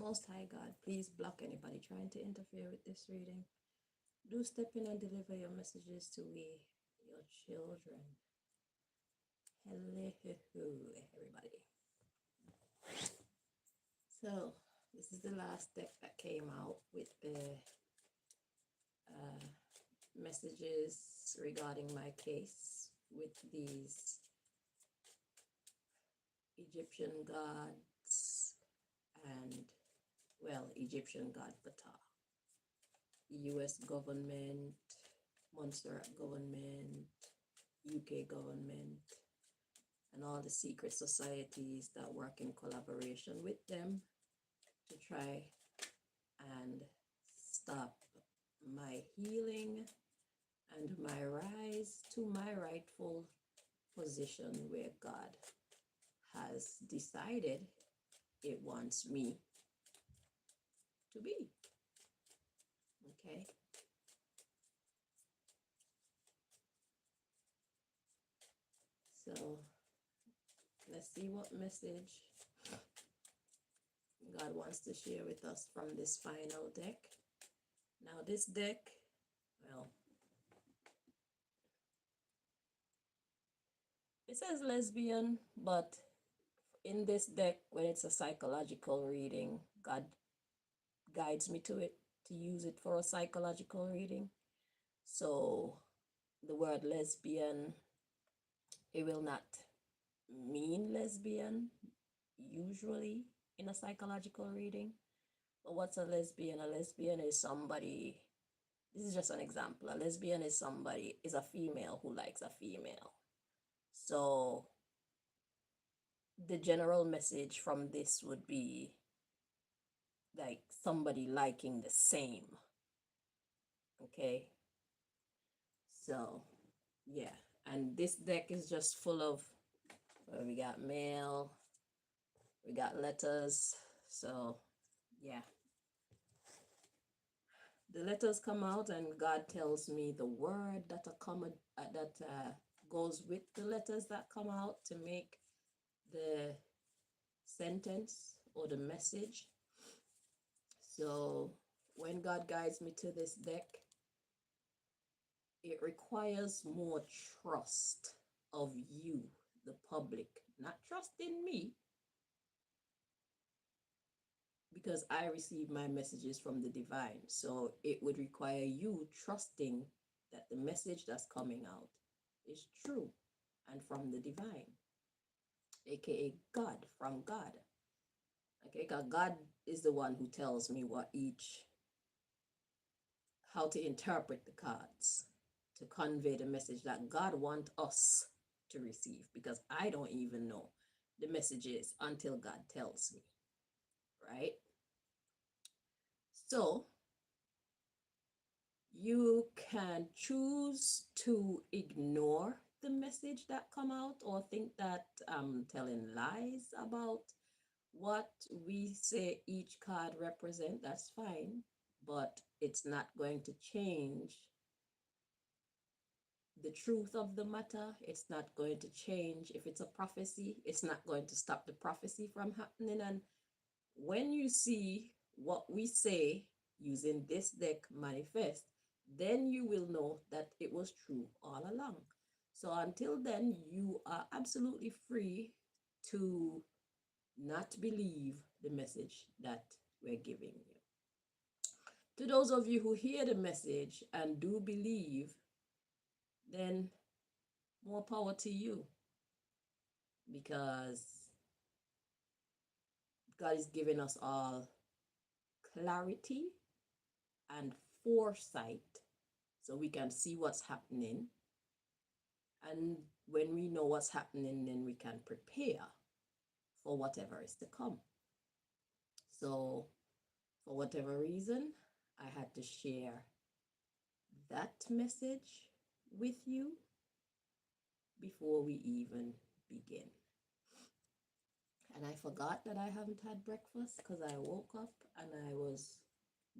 Most High God, please block anybody trying to interfere with this reading. Do step in and deliver your messages to we, your children. Hello, everybody. So, this is the last deck that came out with the messages regarding my case with these Egyptian gods and, well, Egyptian god Ptah, US government, Montserrat government, UK government, and all the secret societies that work in collaboration with them to try and stop my healing and my rise to my rightful position where God has decided it wants me to be. Okay. So let's see what message God wants to share with us from this final deck. Now this deck, well, it says lesbian, but in this deck, when it's a psychological reading, God guides me to it, to use it for a psychological reading. So the word lesbian, it will not mean lesbian usually in a psychological reading. But what's a lesbian? A lesbian is somebody, this is just an example. A lesbian is somebody, is a female who likes a female. So the general message from this would be like somebody liking the same. Okay. So yeah. And this deck is just full of, we got mail, we got letters. So yeah. The letters come out and God tells me the word that goes with the letters that come out to make the sentence or the message. So when God guides me to this deck, it requires more trust of you, the public, not trust in me, because I receive my messages from the divine. So it would require you trusting that the message that's coming out is true and from the divine, aka God, from God. Okay, because God is the one who tells me how to interpret the cards to convey the message that God wants us to receive, because I don't even know the messages until God tells me, right? So you can choose to ignore the message that come out or think that I'm telling lies about what we say each card represent. That's fine, but it's not going to change the truth of the matter. It's not going to change. If it's a prophecy, it's not going to stop the prophecy from happening. And when you see what we say using this deck manifest, then you will know that it was true all along. So until then, you are absolutely free to not believe the message that we're giving you. To those of you who hear the message and do believe, then more power to you, because God is giving us all clarity and foresight so we can see what's happening. And when we know what's happening, then we can prepare for whatever is to come. So for whatever reason, I had to share that message with you before we even begin. And I forgot that I haven't had breakfast because I woke up and I was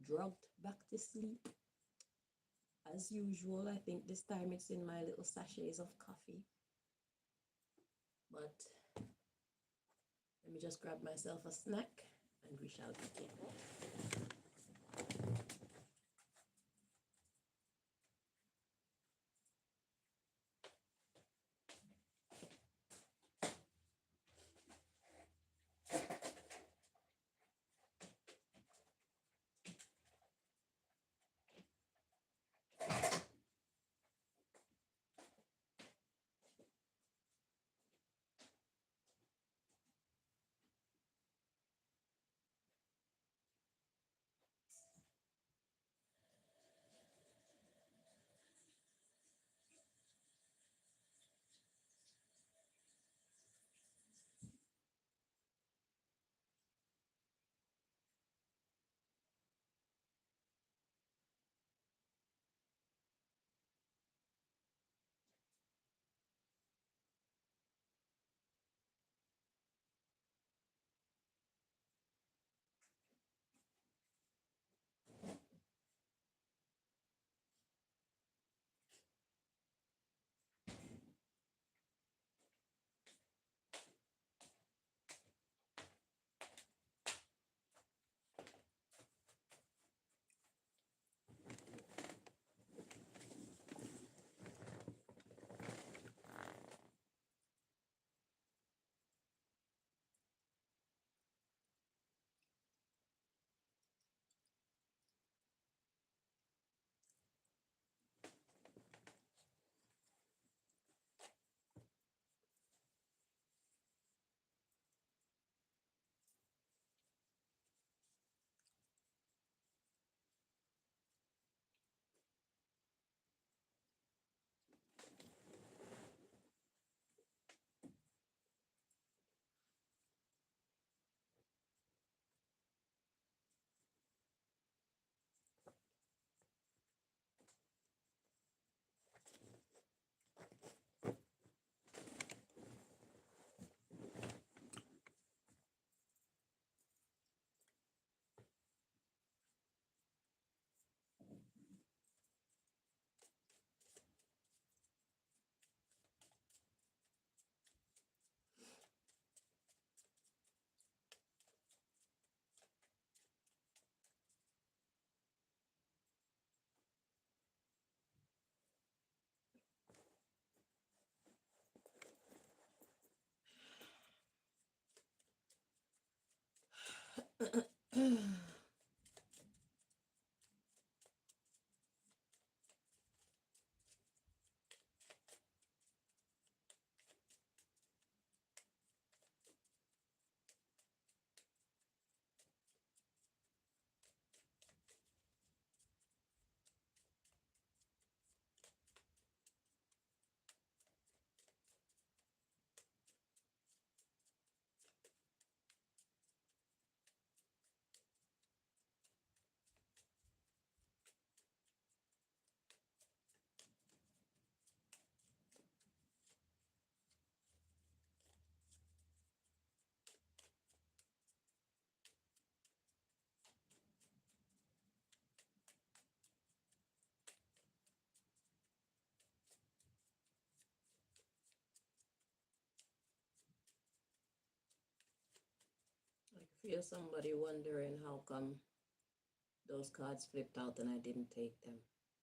drugged back to sleep. As usual, I think this time it's in my little sachets of coffee. But let me just grab myself a snack and we shall begin. I feel somebody wondering how come those cards flipped out and I didn't take them.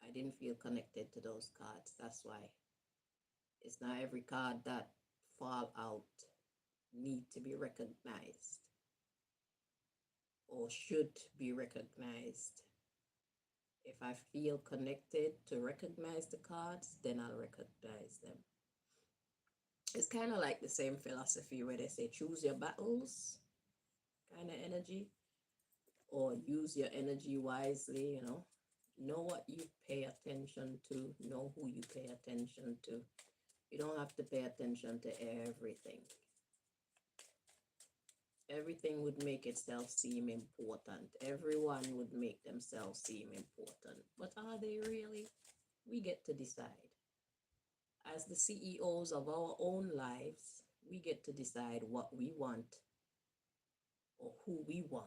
I didn't feel connected to those cards. That's why. It's not every card that fall out need to be recognized or should be recognized. If I feel connected to recognize the cards, then I'll recognize them. It's kind of like the same philosophy where they say choose your battles kind of energy, or use your energy wisely, know what you pay attention to, know who you pay attention to. You don't have to pay attention to everything. Everything would make itself seem important. Everyone would make themselves seem important. But are they really? We get to decide. As the CEOs of our own lives, we get to decide what we want or who we want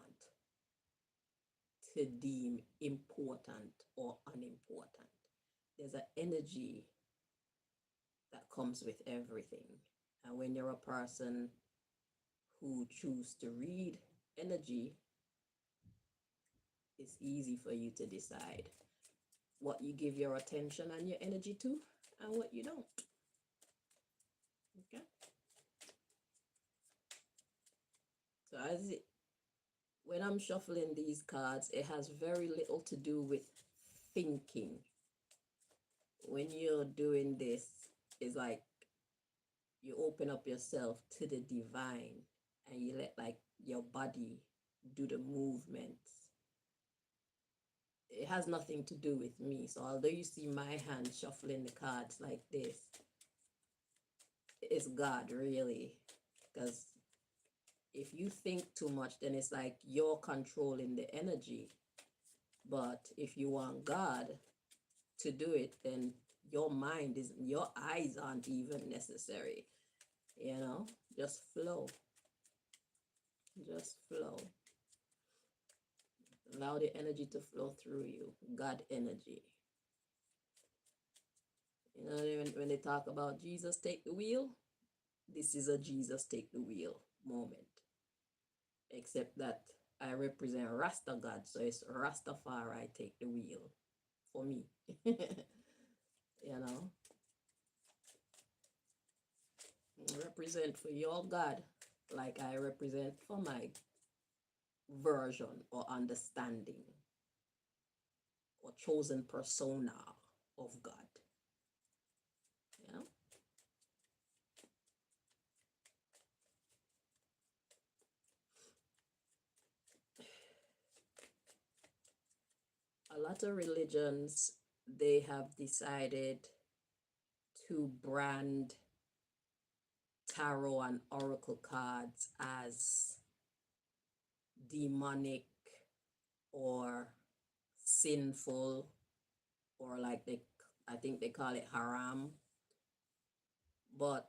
to deem important or unimportant. There's an energy that comes with everything. And when you're a person who choose to read energy, it's easy for you to decide what you give your attention and your energy to and what you don't. Okay? So when I'm shuffling these cards, it has very little to do with thinking. When you're doing this, it's like you open up yourself to the divine and you let like your body do the movements. It has nothing to do with me. So although you see my hand shuffling the cards like this, it's God really. Because if you think too much, then it's like you're controlling the energy. But if you want God to do it, then your mind is, your eyes aren't even necessary. You know, just flow. Just flow. Allow the energy to flow through you. God energy. You know, when they talk about Jesus take the wheel, this is a Jesus take the wheel moment. Except that I represent Rasta God, so it's Rastafari take the wheel for me. You know, represent for your God like I represent for my version or understanding or chosen persona of God. You know? A lot of religions, they have decided to brand tarot and oracle cards as demonic or sinful, or like I think they call it haram. But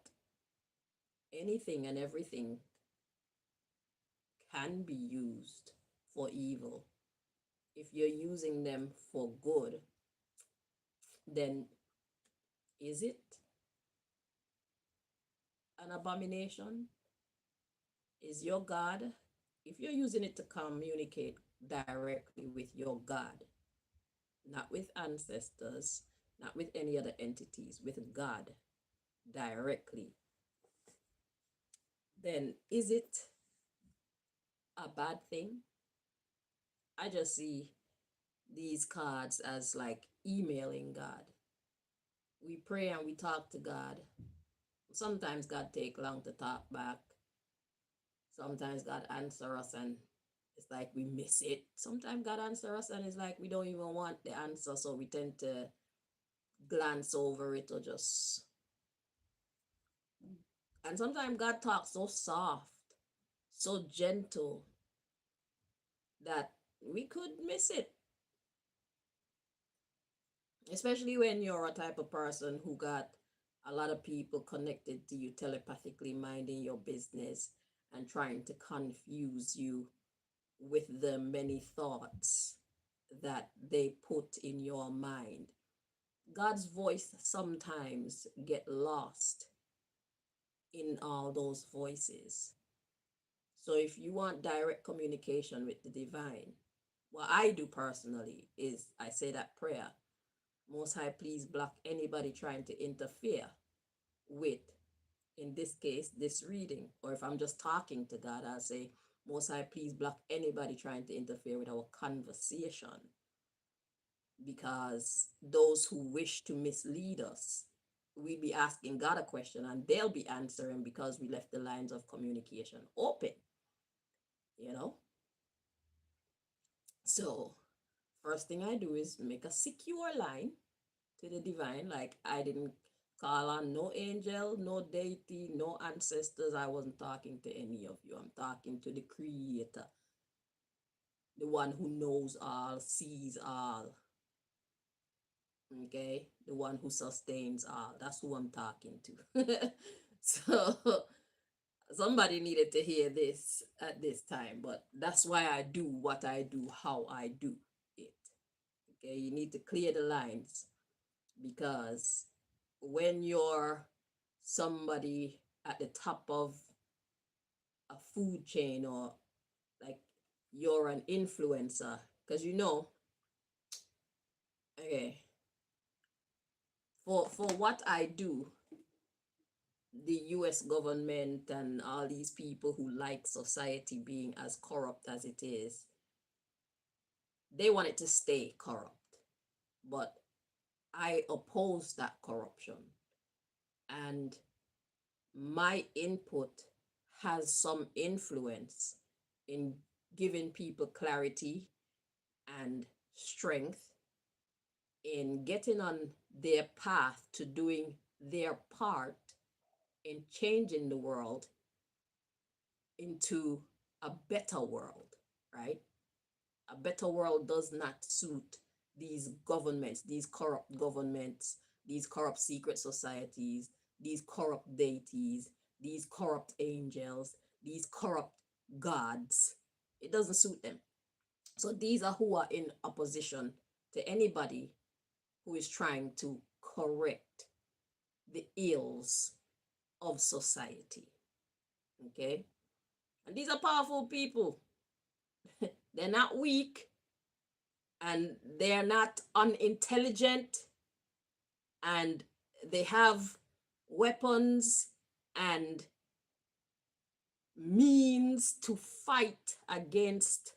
anything and everything can be used for evil. If you're using them for good, then is it an abomination? Is your God, if you're using it to communicate directly with your God, not with ancestors, not with any other entities, with God directly, then is it a bad thing? I just see these cards as like emailing God. We pray and we talk to God. Sometimes God take long to talk back. Sometimes God answer us and it's like we miss it. Sometimes God answer us and it's like we don't even want the answer, so we tend to glance over it or just. And sometimes God talks so soft, so gentle that we could miss it. Especially when you're a type of person who got a lot of people connected to you telepathically, minding your business and trying to confuse you with the many thoughts that they put in your mind. God's voice sometimes get lost in all those voices. So if you want direct communication with the divine, what I do personally is I say that prayer: Most High, please block anybody trying to interfere with, in this case, this reading. Or if I'm just talking to God, I'll say, Most High, please block anybody trying to interfere with our conversation. Because those who wish to mislead us, we'll be asking God a question and they'll be answering because we left the lines of communication open, you know? So, first thing I do is make a secure line to the divine. Like, I didn't call on no angel, no deity, no ancestors. I wasn't talking to any of you. I'm talking to the creator, the one who knows all, sees all, okay, the one who sustains all. That's who I'm talking to. So somebody needed to hear this at this time, but that's why I do what I do, how I do it. Okay, you need to clear the lines, because when you're somebody at the top of a food chain, or like you're an influencer, Because okay, for what I do, the US government and all these people who like society being as corrupt as it is, they want it to stay corrupt. But I oppose that corruption. And my input has some influence in giving people clarity and strength in getting on their path to doing their part in changing the world into a better world, right? A better world does not suit these governments, these corrupt governments, these corrupt secret societies, these corrupt deities, these corrupt angels, these corrupt gods. It doesn't suit them. So these are who are in opposition to anybody who is trying to correct the ills of society. Okay? And these are powerful people. They're not weak and they're not unintelligent, and they have weapons and means to fight against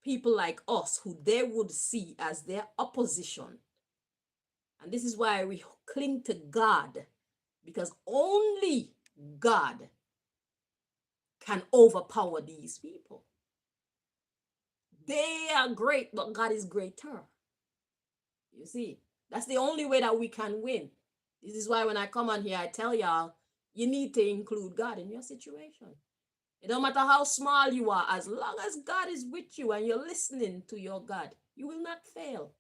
people like us who they would see as their opposition. And this is why we cling to God, because only God can overpower these people. They are great, but God is greater. You see, that's the only way that we can win. This is why when I come on here, I tell y'all, you need to include God in your situation. It don't matter how small you are, as long as God is with you and you're listening to your God, you will not fail.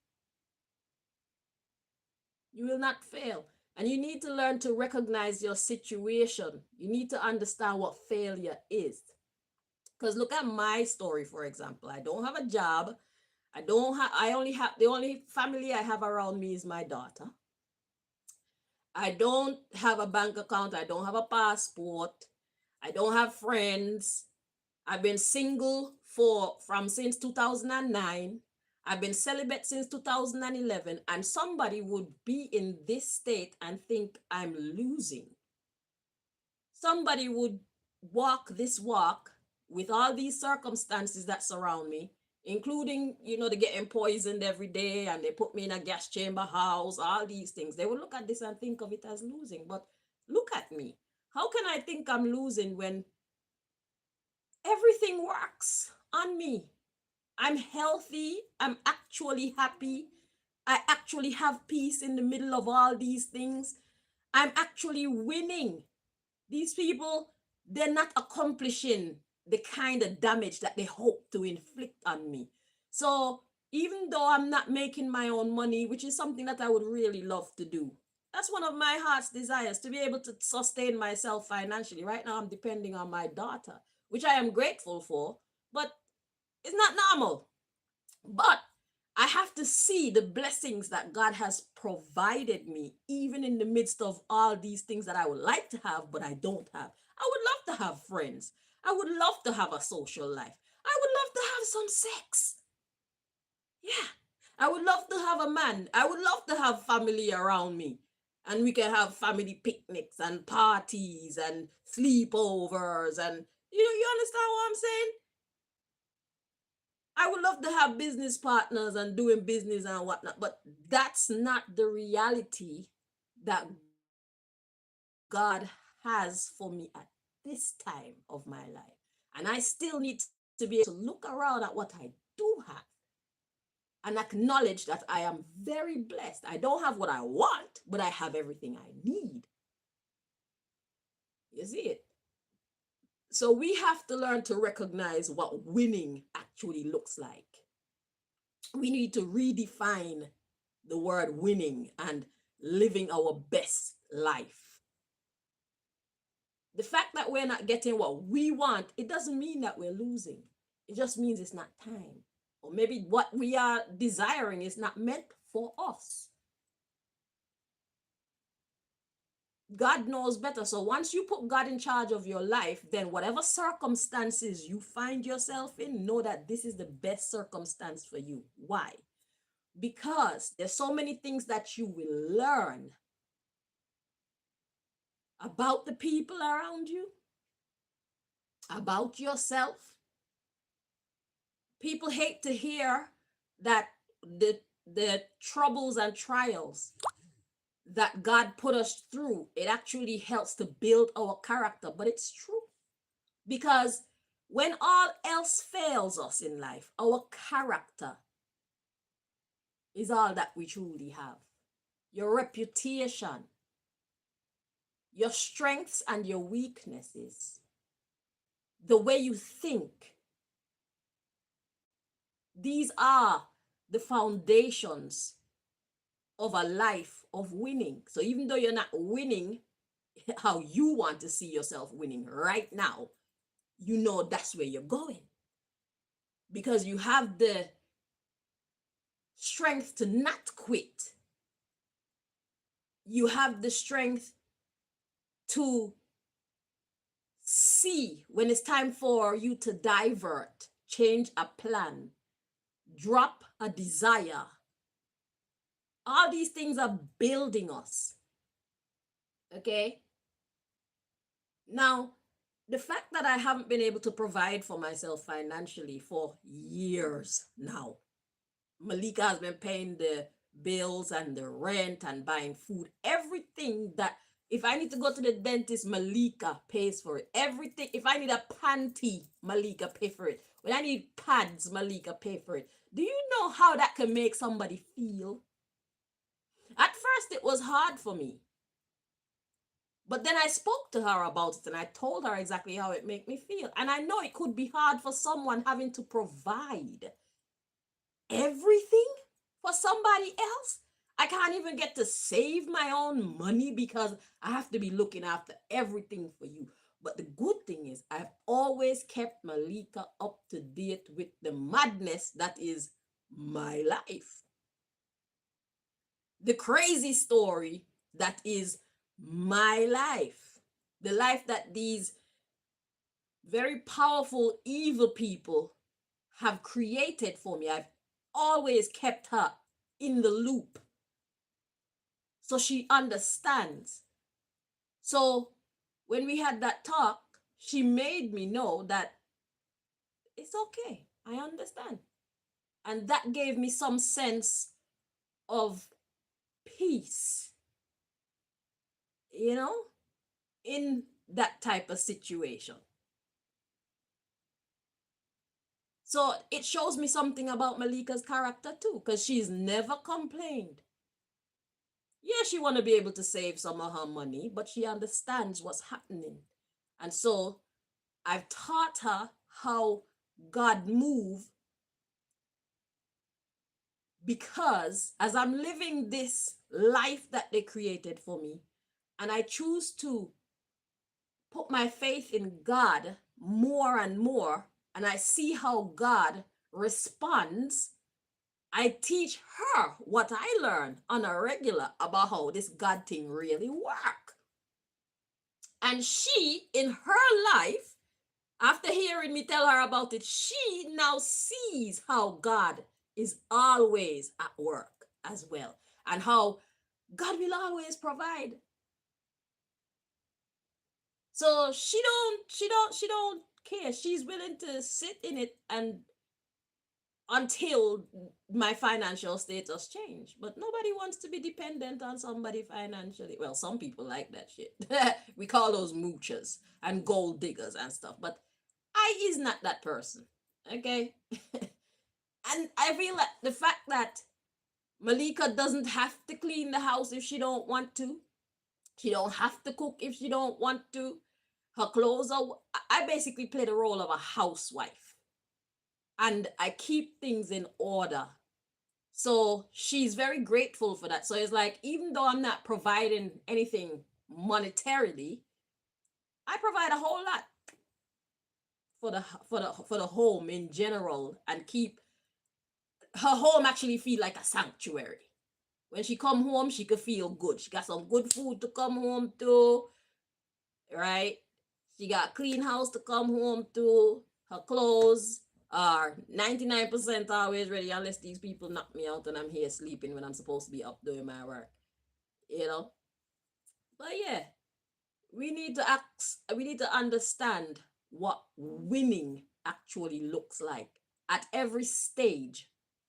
You will not fail. And you need to learn to recognize your situation. You need to understand what failure is. Because look at my story, for example. I don't have a job. I only have, the only family I have around me is my daughter. I don't have a bank account. I don't have a passport. I don't have friends. I've been single from since 2009. I've been celibate since 2011, and somebody would be in this state and think I'm losing. Somebody would walk this walk with all these circumstances that surround me, including, they getting poisoned every day and they put me in a gas chamber house, all these things. They would look at this and think of it as losing. But look at me. How can I think I'm losing when everything works on me? I'm healthy. I'm actually happy. I actually have peace in the middle of all these things. I'm actually winning. These people, they're not accomplishing the kind of damage that they hope to inflict on me. So even though I'm not making my own money, which is something that I would really love to do, that's one of my heart's desires, to be able to sustain myself financially. Right now, I'm depending on my daughter, which I am grateful for, but it's not normal. But I have to see the blessings that God has provided me, even in the midst of all these things that I would like to have, but I don't have. I would love to have friends. I would love to have a social life. I would love to have some sex. Yeah. I would love to have a man. I would love to have family around me. And we can have family picnics and parties and sleepovers. And you understand what I'm saying? I would love to have business partners and doing business and whatnot, but that's not the reality that God has for me at this time of my life. And I still need to be able to look around at what I do have and acknowledge that I am very blessed. I don't have what I want, but I have everything I need. You see it? So we have to learn to recognize what winning actually looks like. We need to redefine the word winning and living our best life. The fact that we're not getting what we want, it doesn't mean that we're losing. It just means it's not time. Or maybe what we are desiring is not meant for us. God knows better. So once you put God in charge of your life, then whatever circumstances you find yourself in, know that this is the best circumstance for you. Why? Because there's so many things that you will learn about the people around you, about yourself. People hate to hear that the troubles and trials that God put us through, it actually helps to build our character. But it's true. Because when all else fails us in life, our character is all that we truly have. Your reputation, your strengths and your weaknesses, the way you think, these are the foundations of a life of winning. So even though you're not winning how you want to see yourself winning right now, you know that's where you're going. Because you have the strength to not quit. You have the strength to see when it's time for you to divert, change a plan, drop a desire. All these things are building us. Okay? Now, the fact that I haven't been able to provide for myself financially for years now, Malika has been paying the bills and the rent and buying food, everything that if I need to go to the dentist, Malika pays for it. Everything. If I need a panty, Malika pay for it. When I need pads, Malika pay for it. Do you know how that can make somebody feel? At first, it was hard for me. But then I spoke to her about it and I told her exactly how it made me feel. And I know it could be hard for someone having to provide everything for somebody else. I can't even get to save my own money because I have to be looking after everything for you. But the good thing is I've always kept Malika up to date with the madness that is my life. The crazy story that is my life. The life that these very powerful evil people have created for me. I've always kept her in the loop so she understands. So when we had that talk, she made me know that it's okay. I understand. And that gave me some sense of peace, in that type of situation. So it shows me something about Malika's character too, because she's never complained. Yeah, she want to be able to save some of her money, but she understands what's happening. And so I've taught her how God move, because as I'm living this life that they created for me, and I choose to put my faith in God more and more, and I see how God responds, I teach her what I learn on a regular about how this God thing really work. And she, in her life, after hearing me tell her about it, she now sees how God is always at work as well, and how God will always provide. So she don't care. She's willing to sit in it and until my financial status change. But nobody wants to be dependent on somebody financially. Well, some people like that shit. We call those moochers and gold diggers and stuff. But I is not that person. Okay? And I feel like the fact that Malika doesn't have to clean the house if she don't want to. She don't have to cook if she don't want to. Her clothes are... I basically play the role of a housewife. And I keep things in order. So she's very grateful for that. So it's like, even though I'm not providing anything monetarily, I provide a whole lot for the home in general, and keep her home actually feel like a sanctuary. When she come home, she could feel good. She got some good food to come home to, right? She got clean house to come home to. Her clothes are 99% always ready unless these people knock me out and I'm here sleeping when I'm supposed to be up doing my work. You know? But yeah, we need to understand what winning actually looks like at every stage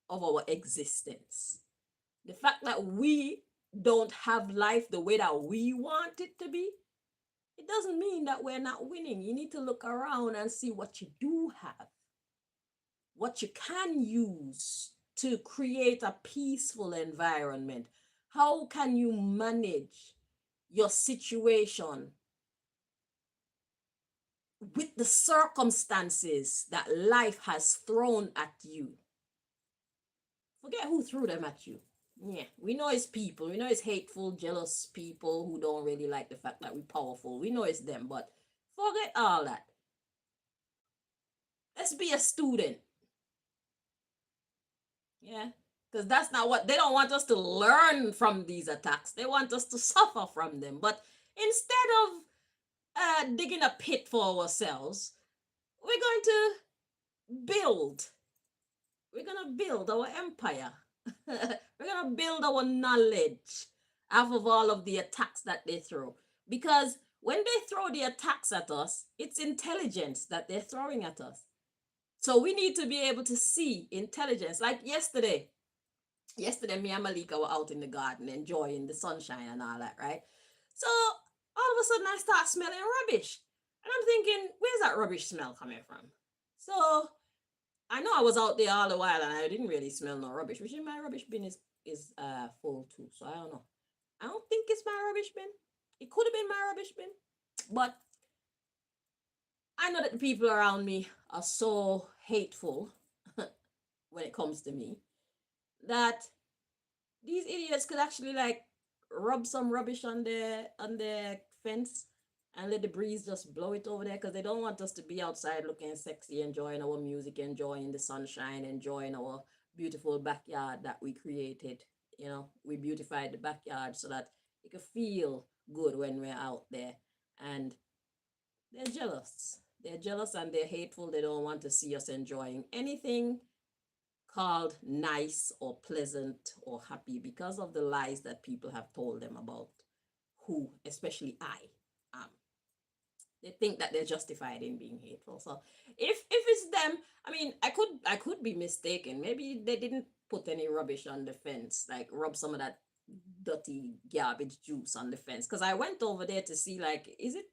of our existence. The fact that we don't have life the way that we want it to be, it doesn't mean that we're not winning. You need to look around and see what you do have, what you can use to create a peaceful environment. How can you manage your situation with the circumstances that life has thrown at you? Forget who threw them at you. Yeah, we know it's people. We know it's hateful, jealous people who don't really like the fact that we're powerful. We know it's them, but forget all that. Let's be a student. Yeah, because that's not what they don't want us to learn from these attacks. They want us to suffer from them. But instead of digging a pit for ourselves, we're going to build. We're going to build our empire. We're going to build our knowledge off of all of the attacks that they throw. Because when they throw the attacks at us, it's intelligence that they're throwing at us. So we need to be able to see intelligence. Like yesterday, me and Malika were out in the garden enjoying the sunshine and all that, right? So all of a sudden I start smelling rubbish. And I'm thinking, where's that rubbish smell coming from? So I know I was out there all the while and I didn't really smell no rubbish, which is my rubbish bin is full too. So I don't know. I don't think it's my rubbish bin. It could have been my rubbish bin. But I know that the people around me are so hateful when it comes to me that these idiots could actually like rub some rubbish on their fence and let the breeze just blow it over there because they don't want us to be outside looking sexy, enjoying our music, enjoying the sunshine, enjoying our beautiful backyard that we created. You know, we beautified the backyard so that it could feel good when we're out there. And they're jealous. They're jealous and they're hateful. They don't want to see us enjoying anything called nice or pleasant or happy because of the lies that people have told them about who, especially I, am. They think that they're justified in being hateful. So if it's them, I mean, I could be mistaken. Maybe they didn't put any rubbish on the fence, like rub some of that dirty garbage juice on the fence. Because I went over there to see, like, is it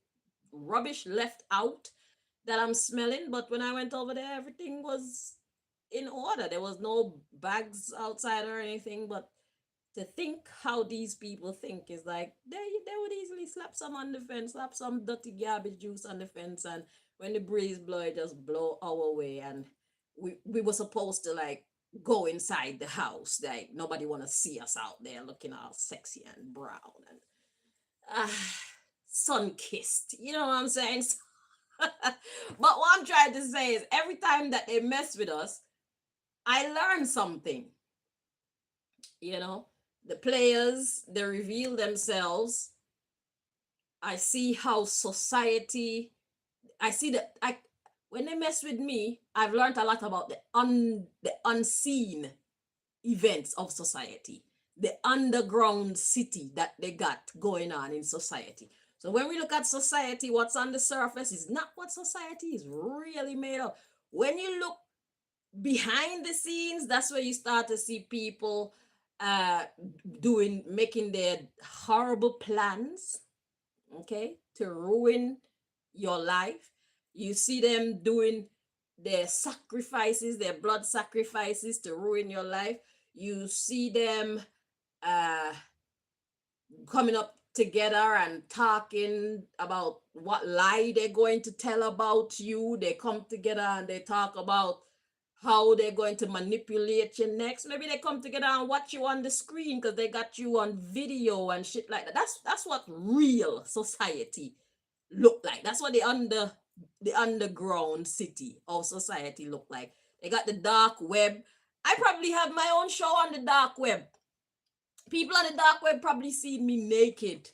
rubbish left out that I'm smelling? But when I went over there, everything was in order. There was no bags outside or anything. But to think how these people think is like they would easily slap some on the fence, slap some dirty garbage juice on the fence, and when the breeze blow, it just blow our way. And we were supposed to like go inside the house. Like nobody want to see us out there looking all sexy and brown and sun kissed. You know what I'm saying? But what I'm trying to say is every time that they mess with us, I learn something. You know, the players, they reveal themselves. I see how society, I see that I when they mess with me, I've learned a lot about the unseen events of society, the underground city that they got going on in society. So when we look at society, what's on the surface is not what society is really made of. When you look behind the scenes, that's where you start to see people uh making their horrible plans, okay, to ruin your life. You see them doing their sacrifices, their blood sacrifices to ruin your life. You see them uh coming up together and talking about what lie they're going to tell about you. They come together and they talk about how they're going to manipulate you next. Maybe they come together and watch you on the screen because they got you on video and shit like that. That's what real society look like. That's what the underground city of society look like. They got the dark web. I probably have my own show on the dark web. People on the dark web probably seen me naked.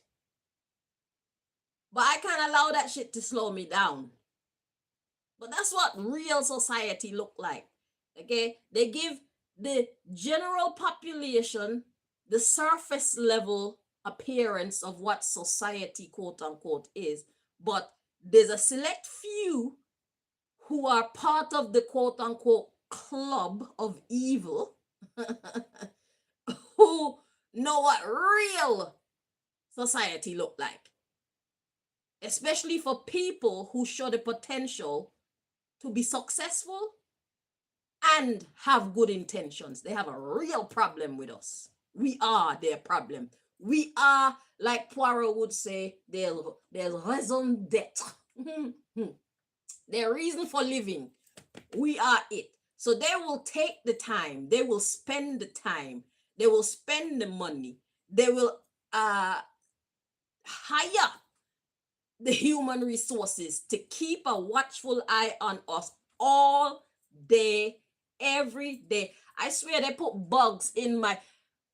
But I can't allow that shit to slow me down. But that's what real society look like. Okay? They give the general population the surface level appearance of what society quote unquote is. But there's a select few who are part of the quote unquote club of evil who know what real society look like, especially for people who show the potential to be successful and have good intentions. They have a real problem with us. We are their problem. We are, like Poirot would say, there's raison d'etre. Their reason for living. We are it. So they will take the time, they will spend the time, they will spend the money, they will hire the human resources to keep a watchful eye on us all day, every day. I swear they put bugs in my.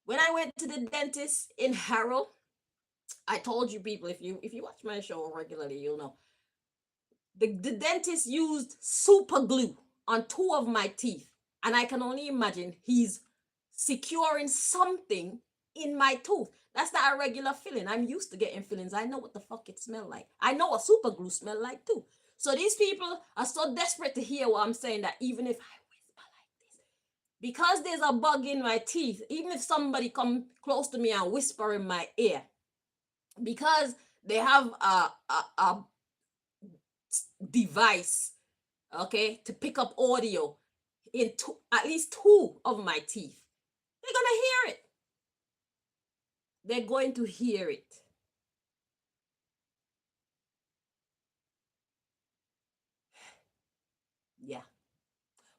When I went to the dentist in Harrow, I told you people, if you watch my show regularly, you'll know. The dentist used super glue on two of my teeth, and I can only imagine he's securing something in my tooth. That's not a regular filling. I'm used to getting fillings. I know what the fuck it smell like. I know what super glue smell like too. So these people are so desperate to hear what I'm saying that even if I whisper like this, because there's a bug in my teeth, even if somebody come close to me and whisper in my ear, because they have a device, okay, to pick up audio in at least two of my teeth, they're gonna hear it. They're going to hear it. Yeah.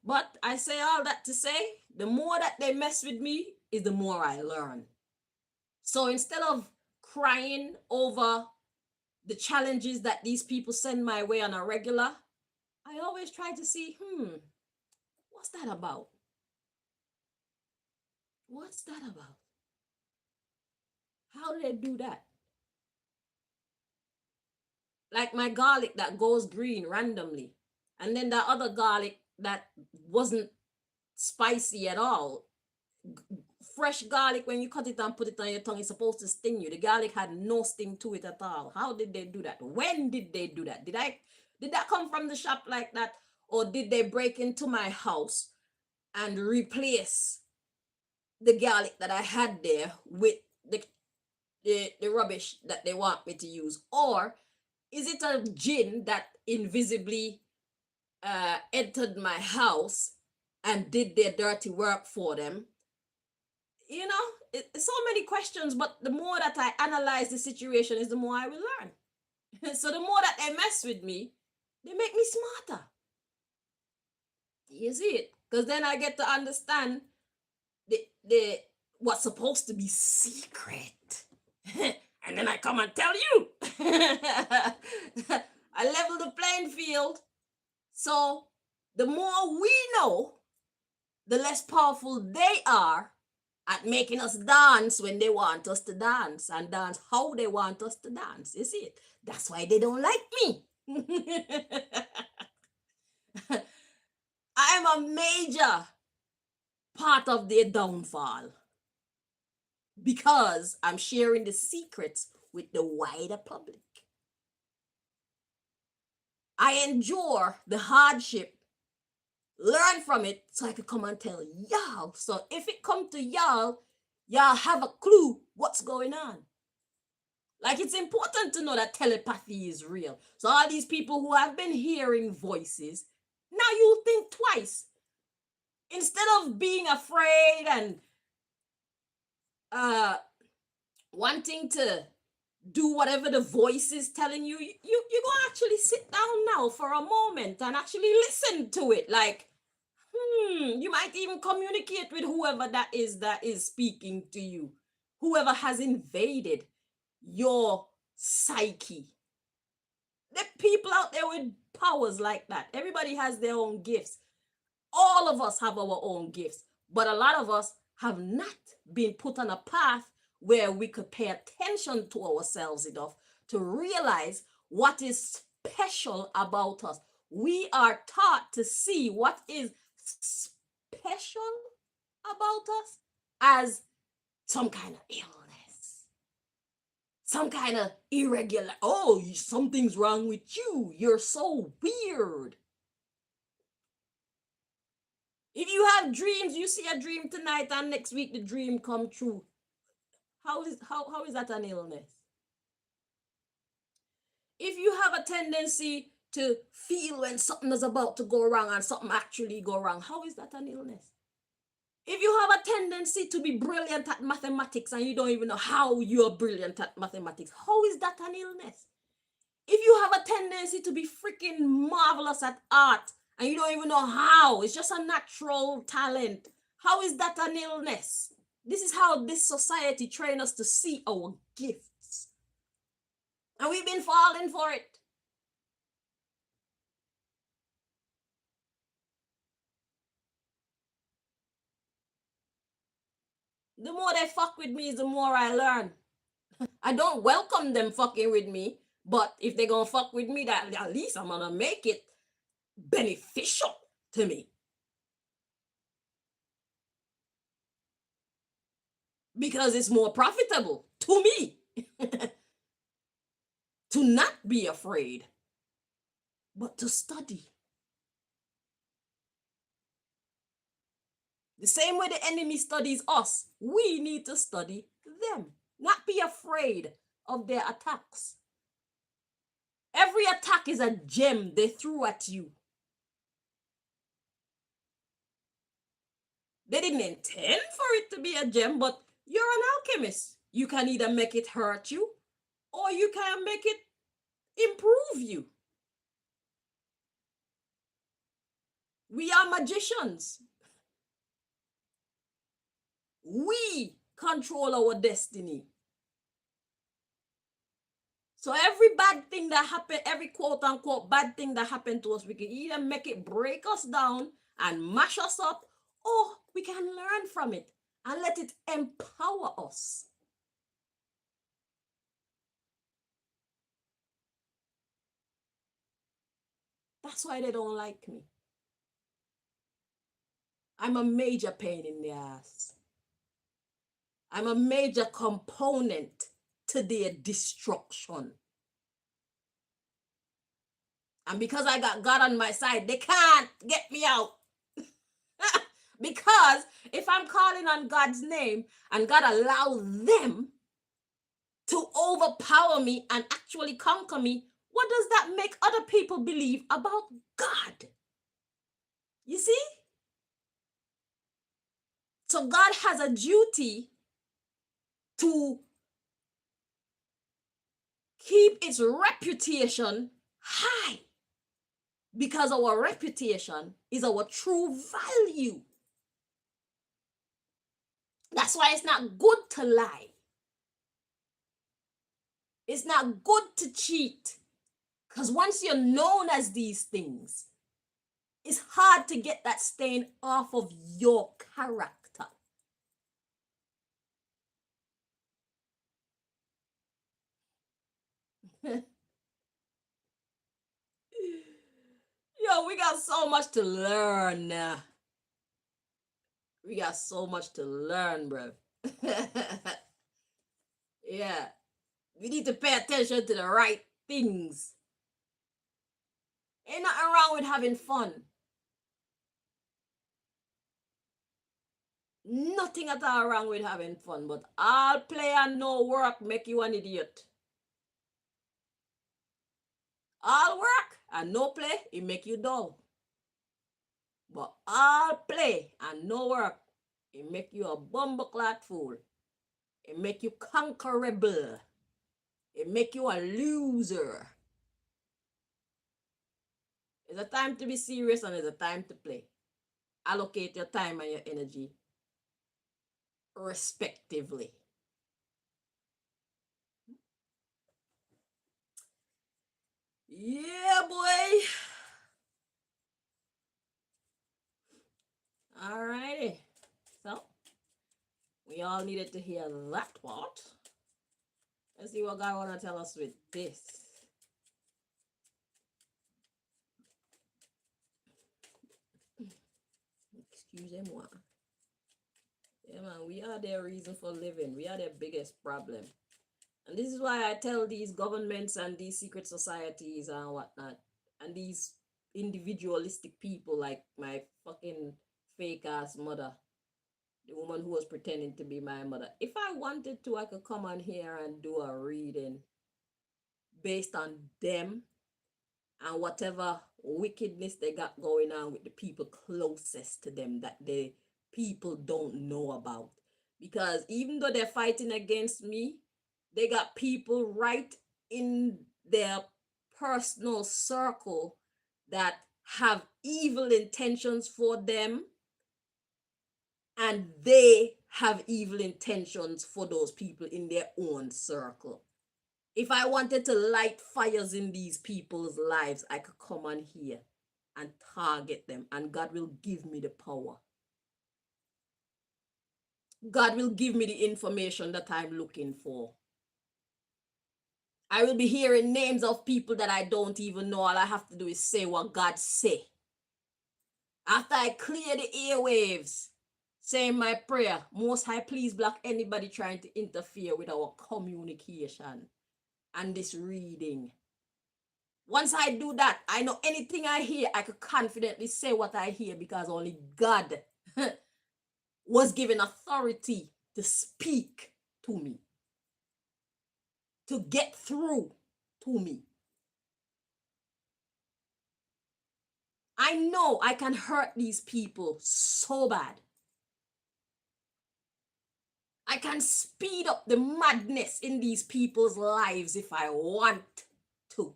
But I say all that to say, the more that they mess with me is the more I learn. So instead of crying over the challenges that these people send my way on a regular, I always try to see, what's that about? What's that about? How do they do that? Like my garlic that goes green randomly, and then the other garlic that wasn't spicy at all. Fresh garlic, when you cut it and put it on your tongue, it's supposed to sting you. The garlic had no sting to it at all. How did they do that? When did they do that? Did that come from the shop like that, or did they break into my house and replace the garlic that I had there with the rubbish that they want me to use? Or is it a jinn that invisibly entered my house and did their dirty work for them? You know, so many questions, but the more that I analyze the situation is the more I will learn. So the more that they mess with me, they make me smarter. You see it? Because then I get to understand the what's supposed to be secret. And then I come and tell you. I level the playing field. So the more we know, the less powerful they are at making us dance when they want us to dance, and dance how they want us to dance. You see it? That's why they don't like me. I am a major part of their downfall because I'm sharing the secrets with the wider public. I endure the hardship, learn from it, so I could come and tell y'all. So if it come to y'all, y'all have a clue what's going on. Like, it's important to know that telepathy is real. So all these people who have been hearing voices, now you think twice. Instead of being afraid and wanting to do whatever the voice is telling you, you go actually sit down now for a moment and actually listen to it. Like, you might even communicate with whoever that is speaking to you, whoever has invaded your psyche. There are people out there with powers like that. Everybody has their own gifts. All of us have our own gifts, but a lot of us have not been put on a path where we could pay attention to ourselves enough to realize what is special about us. We are taught to see what is special about us as some kind of illness, some kind of irregular. Oh, something's wrong with you. You're so weird. If you have dreams, you see a dream tonight and next week the dream come true. How is that an illness? If you have a tendency to feel when something is about to go wrong and something actually go wrong, how is that an illness? If you have a tendency to be brilliant at mathematics and you don't even know how you're brilliant at mathematics, how is that an illness? If you have a tendency to be freaking marvelous at art and you don't even know how, it's just a natural talent, how is that an illness? This is how this society trains us to see our gifts. And we've been falling for it. The more they fuck with me, the more I learn. I don't welcome them fucking with me, but if they're gonna fuck with me, that at least I'm gonna make it beneficial to me. Because it's more profitable to me to not be afraid, but to study. The same way the enemy studies us, we need to study them. Not be afraid of their attacks. Every attack is a gem they threw at you. They didn't intend for it to be a gem, but you're an alchemist. You can either make it hurt you or you can make it improve you. We are magicians. We control our destiny. So every bad thing that happened, every quote unquote bad thing that happened to us, we can either make it break us down and mash us up, or we can learn from it and let it empower us. That's why they don't like me. I'm a major pain in the ass. I'm a major component to their destruction. And because I got God on my side, they can't get me out. Because if I'm calling on God's name and God allows them to overpower me and actually conquer me, what does that make other people believe about God? You see? So God has a duty to keep its reputation high, because our reputation is our true value. That's why it's not good to lie. It's not good to cheat. Because once you're known as these things, it's hard to get that stain off of your character. Yo, we got so much to learn. We got so much to learn, bro. Yeah. We need to pay attention to the right things. Ain't nothing wrong with having fun. Nothing at all wrong with having fun, but all play and no work make you an idiot. All work and no play, it make you dull. But all play and no work, it make you a bumbleclad fool. It make you conquerable. It make you a loser. It's a time to be serious and it's a time to play. Allocate your time and your energy respectively. Yeah, boy. Alrighty. So We all needed to hear that part. Let's see what God wanna tell us with this. Excusez-moi. Yeah, man, we are their reason for living. We are their biggest problem. And this is why I tell these governments and these secret societies and whatnot, and these individualistic people like my fucking fake ass mother, the woman who was pretending to be my mother. If I wanted to, I could come on here and do a reading based on them and whatever wickedness they got going on with the people closest to them that the people don't know about. Because even though they're fighting against me, they got people right in their personal circle that have evil intentions for them, and they have evil intentions for those people in their own circle. If I wanted to light fires in these people's lives, I could come on here and target them, and God will give me the power. God will give me the information that I'm looking for. I will be hearing names of people that I don't even know. All I have to do is say what God say. After I clear the airwaves, saying my prayer, Most High, please block anybody trying to interfere with our communication and this reading. Once I do that, I know anything I hear, I could confidently say what I hear because only God was given authority to speak to me, to get through to me. I know I can hurt these people so bad. I can speed up the madness in these people's lives if I want to.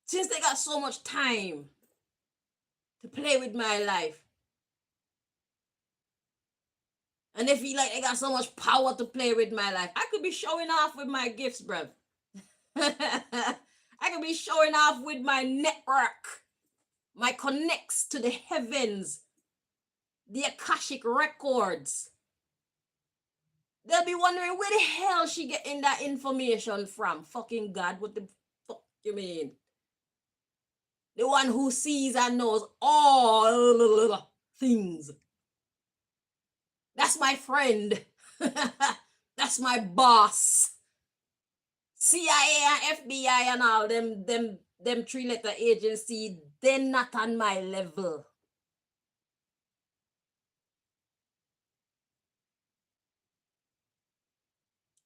Since they got so much time to play with my life, and they feel like they got so much power to play with my life, I could be showing off with my gifts, bruv. I could be showing off with my network, my connects to the heavens, the Akashic records. They'll be wondering where the hell she getting that information from. Fucking God, what the fuck you mean? The one who sees and knows all things. That's my friend. That's my boss. CIA and FBI and all them 3-letter agency, they're not on my level.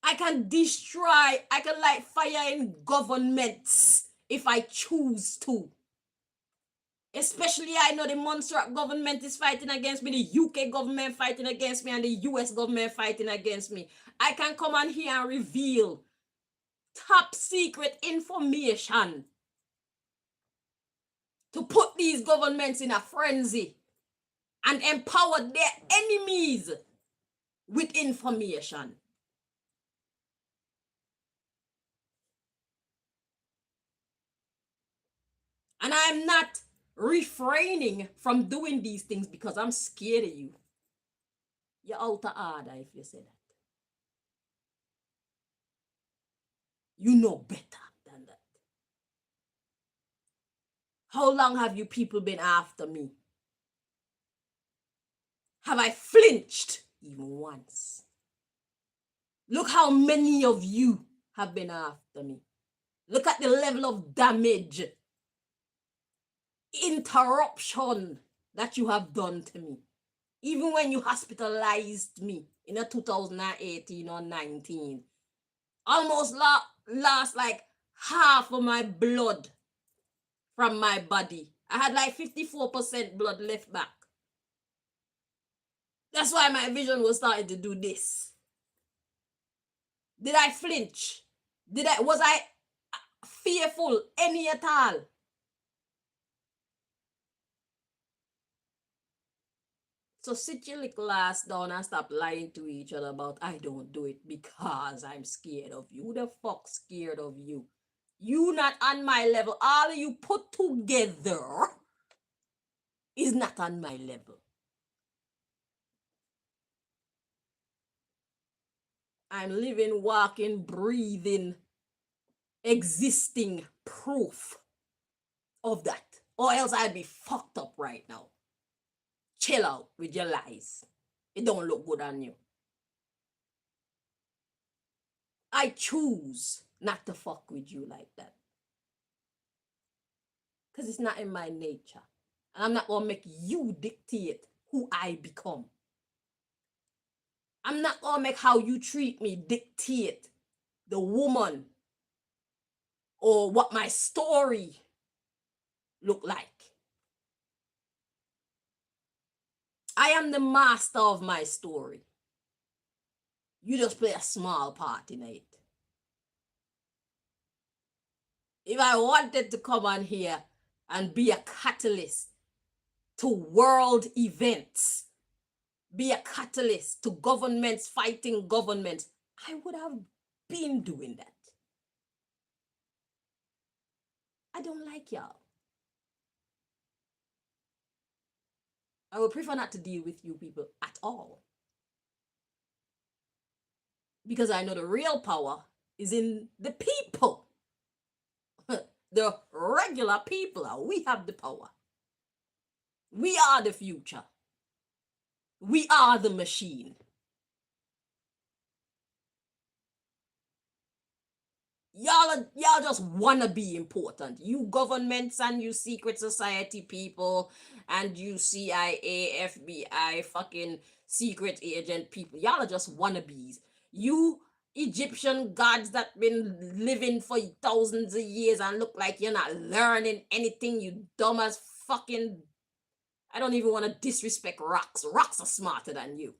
I can light fire in governments if I choose to. Especially I know the Montserrat government is fighting against me, the UK government fighting against me, and the US government fighting against me. I can come on here and reveal top secret information to put these governments in a frenzy and empower their enemies with information. And I'm not refraining from doing these things because I'm scared of you. You're out of order if you say that. You know better than that. How long have you people been after me? Have I flinched even once? Look how many of you have been after me. Look at the level of damage, interruption that you have done to me. Even when you hospitalized me in a 2018 or 19, almost lost like half of my blood from my body. I had like 54% blood left back. That's why my vision was starting to do this. Did I flinch? Was I fearful any at all? So sit your little ass down and stop lying to each other about I don't do it because I'm scared of you. Who the fuck scared of you? You not on my level. All of you put together is not on my level. I'm living, walking, breathing, existing proof of that. Or else I'd be fucked up right now. Chill out with your lies. It don't look good on you. I choose not to fuck with you like that. Because it's not in my nature. And I'm not going to make you dictate who I become. I'm not going to make how you treat me dictate the woman or what my story look like. I am the master of my story. You just play a small part in it. If I wanted to come on here and be a catalyst to world events, be a catalyst to governments fighting governments, I would have been doing that. I don't like y'all. I would prefer not to deal with you people at all. Because I know the real power is in the people. The regular people. We have the power. We are the future. We are the machine. Y'all just wanna be important. You governments and you secret society people and you CIA, FBI, fucking secret agent people. Y'all are just wannabes. You Egyptian gods that been living for thousands of years and look like you're not learning anything, you dumb as fucking. I don't even want to disrespect rocks. Rocks are smarter than you.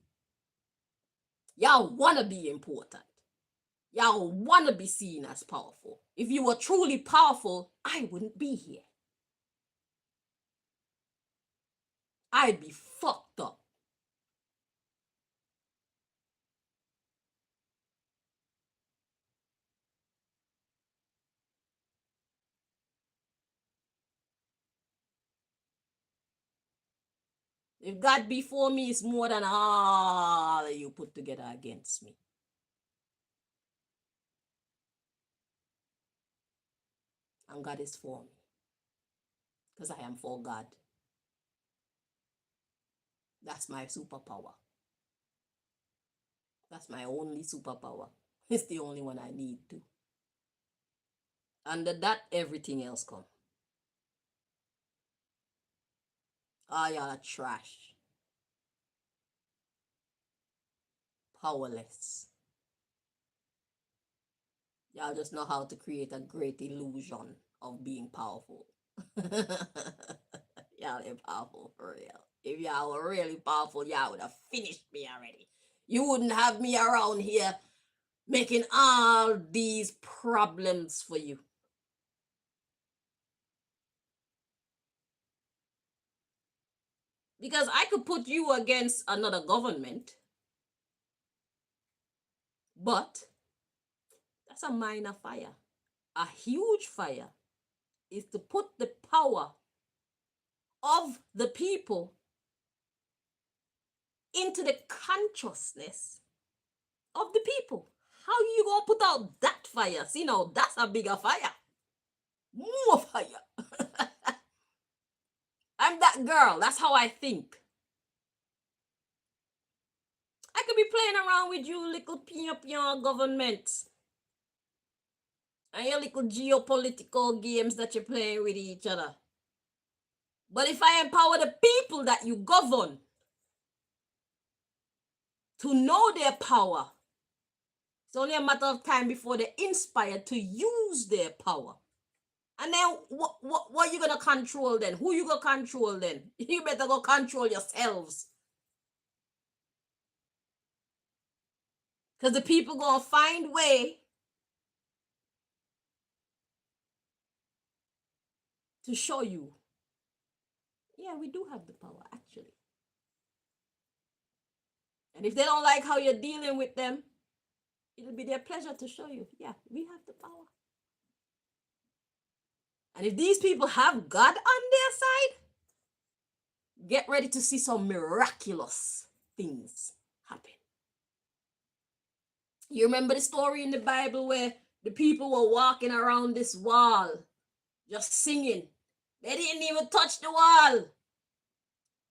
Y'all wanna be important. Y'all want to be seen as powerful. If you were truly powerful, I wouldn't be here. I'd be fucked up. If God before me is more than all of you put together against me. And God is for me. Because I am for God. That's my superpower. That's my only superpower. It's the only one I need to. Under that, everything else come. Y'all are trash. Powerless. Y'all just know how to create a great illusion of being powerful. Y'all ain't powerful for real. If y'all were really powerful, y'all would have finished me already. You wouldn't have me around here making all these problems for you. Because I could put you against another government, but that's a minor fire. A huge fire is to put the power of the people into the consciousness of the people. How you gonna put out that fire? See, now that's a bigger fire. More fire. I'm that girl. That's how I think. I could be playing around with you little pion governments and your little geopolitical games that you're playing with each other. But if I empower the people that you govern to know their power, it's only a matter of time before they're inspired to use their power. And then what are you gonna control then? Who you gonna control then? You better go control yourselves. Because the people gonna find way to show you. Yeah, we do have the power, actually. And if they don't like how you're dealing with them, it'll be their pleasure to show you. Yeah, we have the power. And if these people have God on their side, get ready to see some miraculous things happen. You remember the story in the Bible where the people were walking around this wall, just singing. They didn't even touch the wall.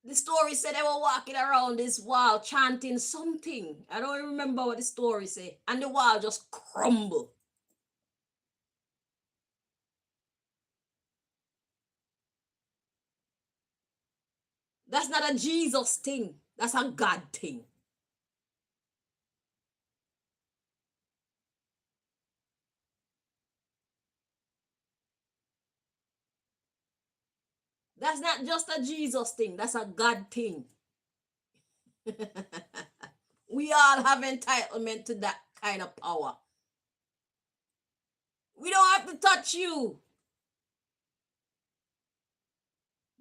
The story said they were walking around this wall chanting something. I don't remember what the story said. And the wall just crumbled. That's not a Jesus thing. That's a God thing. That's not just a Jesus thing. That's a God thing. We all have entitlement to that kind of power. We don't have to touch you.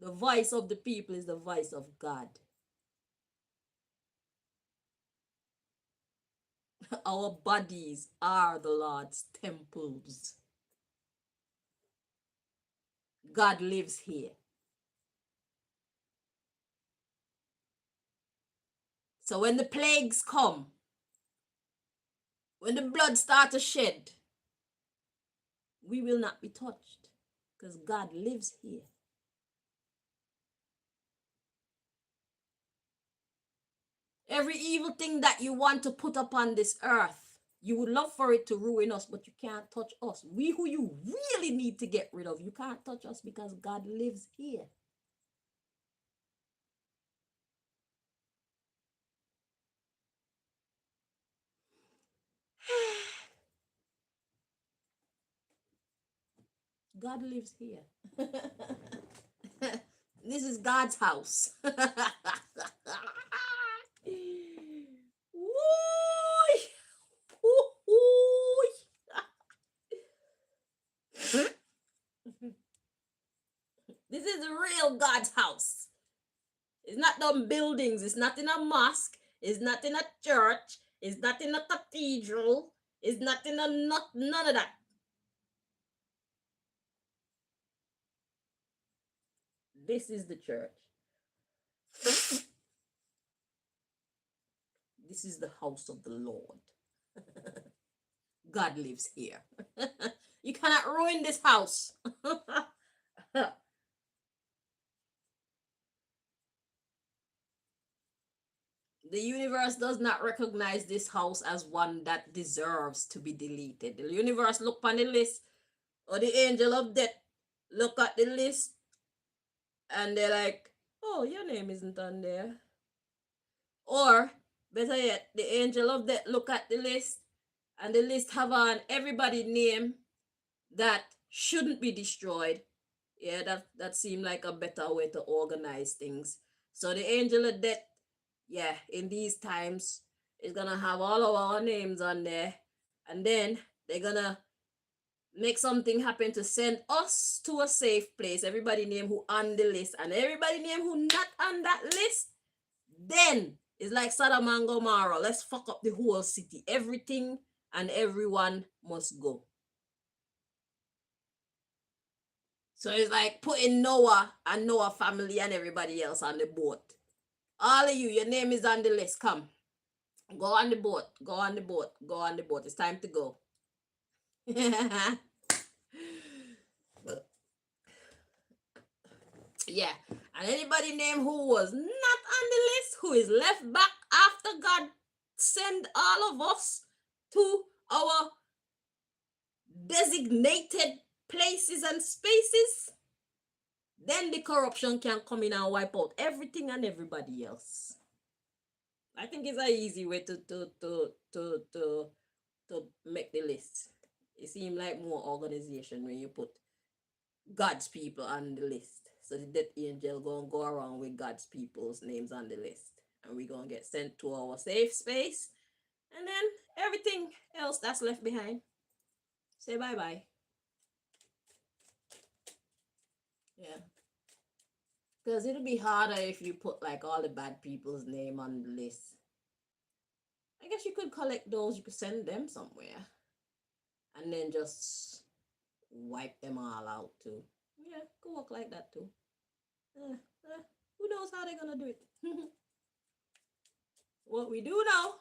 The voice of the people is the voice of God. Our bodies are the Lord's temples. God lives here. So when the plagues come, when the blood starts to shed, we will not be touched because God lives here. Every evil thing that you want to put upon this earth, you would love for it to ruin us, but you can't touch us. We who you really need to get rid of, you can't touch us because God lives here. God lives here. This is God's house. This is the real God's house. It's not them buildings. It's not in a mosque. It's not in a church. It's not in a cathedral. It's not in a none of that. This is the church. This is the house of the Lord. God lives here. You cannot ruin this house. The universe does not recognize this house as one that deserves to be deleted. The universe look on the list, or the angel of death look at the list, and they're like, oh, your name isn't on there. Or, better yet, the angel of death look at the list, and the list have on everybody's name that shouldn't be destroyed. Yeah, that seemed like a better way to organize things. So the angel of death, yeah, in these times, is gonna have all of our names on there, and then they're gonna make something happen to send us to a safe place. Everybody name who on the list, and everybody name who not on that list. Then it's like Sodom and Gomorrah. Let's fuck up the whole city. Everything and everyone must go. So it's like putting Noah and Noah family and everybody else on the boat. All of you, your name is on the list. Come. Go on the boat. Go on the boat. Go on the boat. It's time to go. Yeah. And anybody named who was not on the list, who is left back after God send all of us to our designated places and spaces, then the corruption can come in and wipe out everything and everybody else. I think it's an easy way to make the list. It seems like more organization when you put God's people on the list. So the death angel gonna go around with God's people's names on the list. And we're gonna get sent to our safe space. And then everything else that's left behind, say bye-bye. Yeah. Because it'll be harder if you put like all the bad people's name on the list. I guess you could collect those, you could send them somewhere. And then just wipe them all out too. Yeah, could work like that too. Who knows how they're gonna do it? What we do know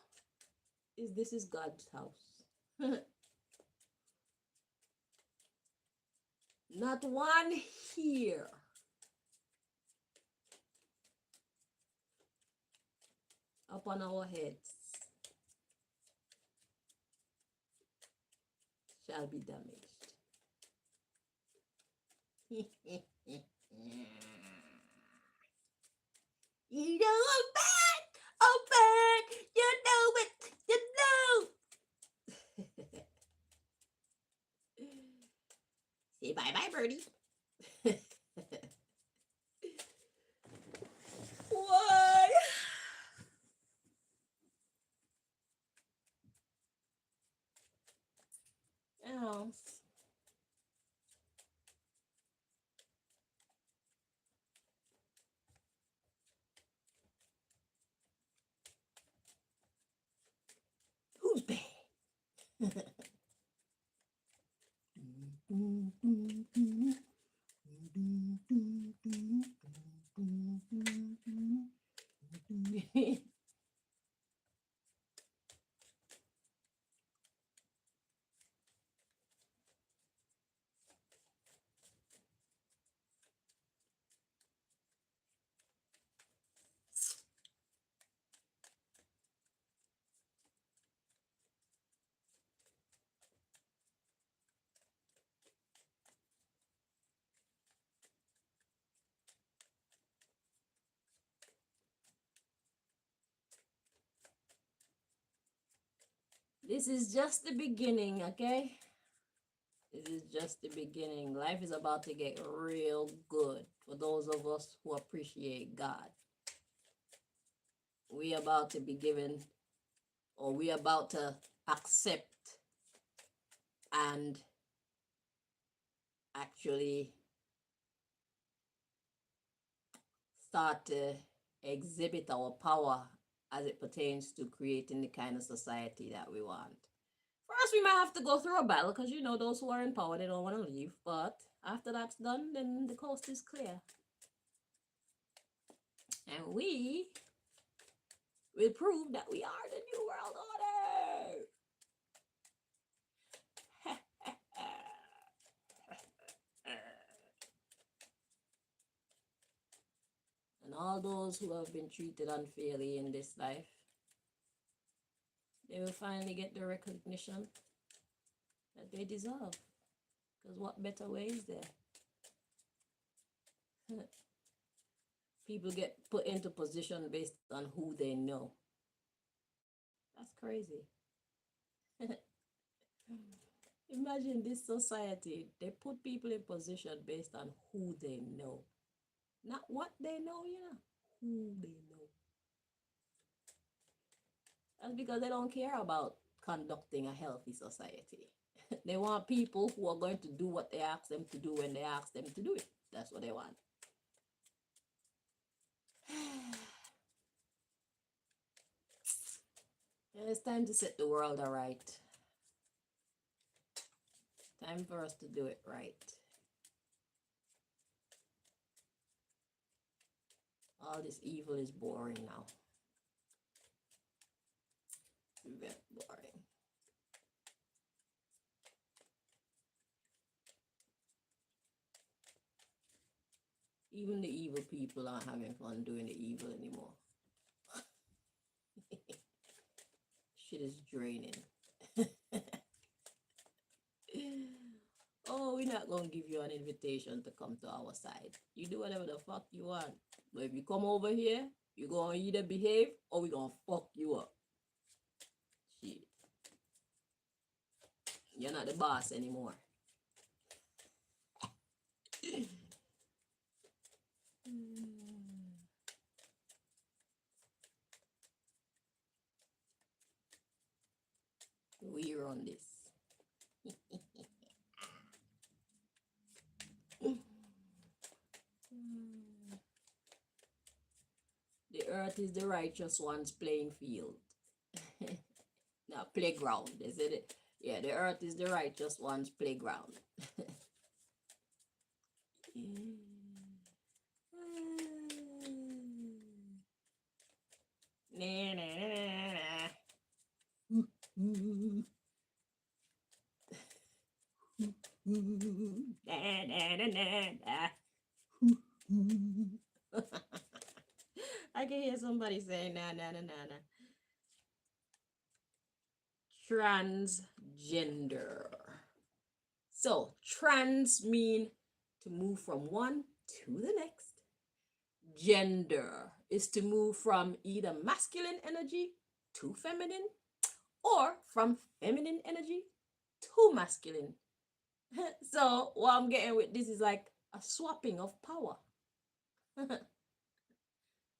is this is God's house. Not one here upon our heads shall be damaged. You know I'm bad. I'm bad. You know it. You know. Say bye bye, birdie. Why? Oh. Who's bad? This is just the beginning, okay? This is just the beginning. Life is about to get real good for those of us who appreciate God. We about to be given, or we about to accept and actually start to exhibit our power as it pertains to creating the kind of society that we want. First, we might have to go through a battle because you know those who are in power, they don't want to leave. But after that's done, then the coast is clear. And we will prove that we are the New World Order. And all those who have been treated unfairly in this life, they will finally get the recognition that they deserve. Because what better way is there? People get put into position based on who they know. That's crazy. Imagine this society. They put people in position based on who they know. Not what they know, who they know. That's because they don't care about conducting a healthy society. They want people who are going to do what they ask them to do when they ask them to do it. That's what they want. It's time to set the world aright. Time for us to do it right. All this evil is boring now. Very boring. Even the evil people aren't having fun doing the evil anymore. Shit is draining. Oh, we're not going to give you an invitation to come to our side. You do whatever the fuck you want. But if you come over here, you're going to either behave or we're going to fuck you up. Shit. You're not the boss anymore. We run this. The earth is the righteous one's playing field. Now, playground, is it? Yeah, the earth is the righteous one's playground. I can hear somebody saying na na na na na. Transgender. So trans mean to move from one to the next. Gender is to move from either masculine energy to feminine or from feminine energy to masculine. So what I'm getting with this is like a swapping of power.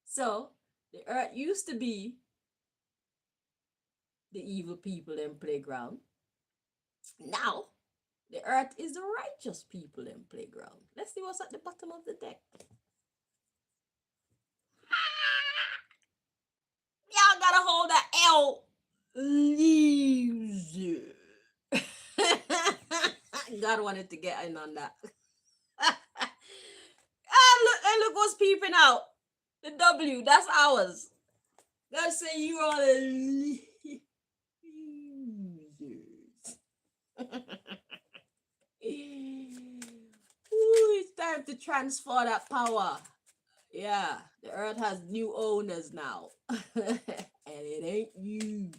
So the earth used to be the evil people in playground. Now the earth is the righteous people in playground. Let's see what's at the bottom of the deck. Y'all gotta hold that L. Leaves. God wanted to get in on that. And look what's peeping out. The W, that's ours. God say you are the losers. Ooh, it's time to transfer that power. Yeah, the earth has new owners now. And it ain't you.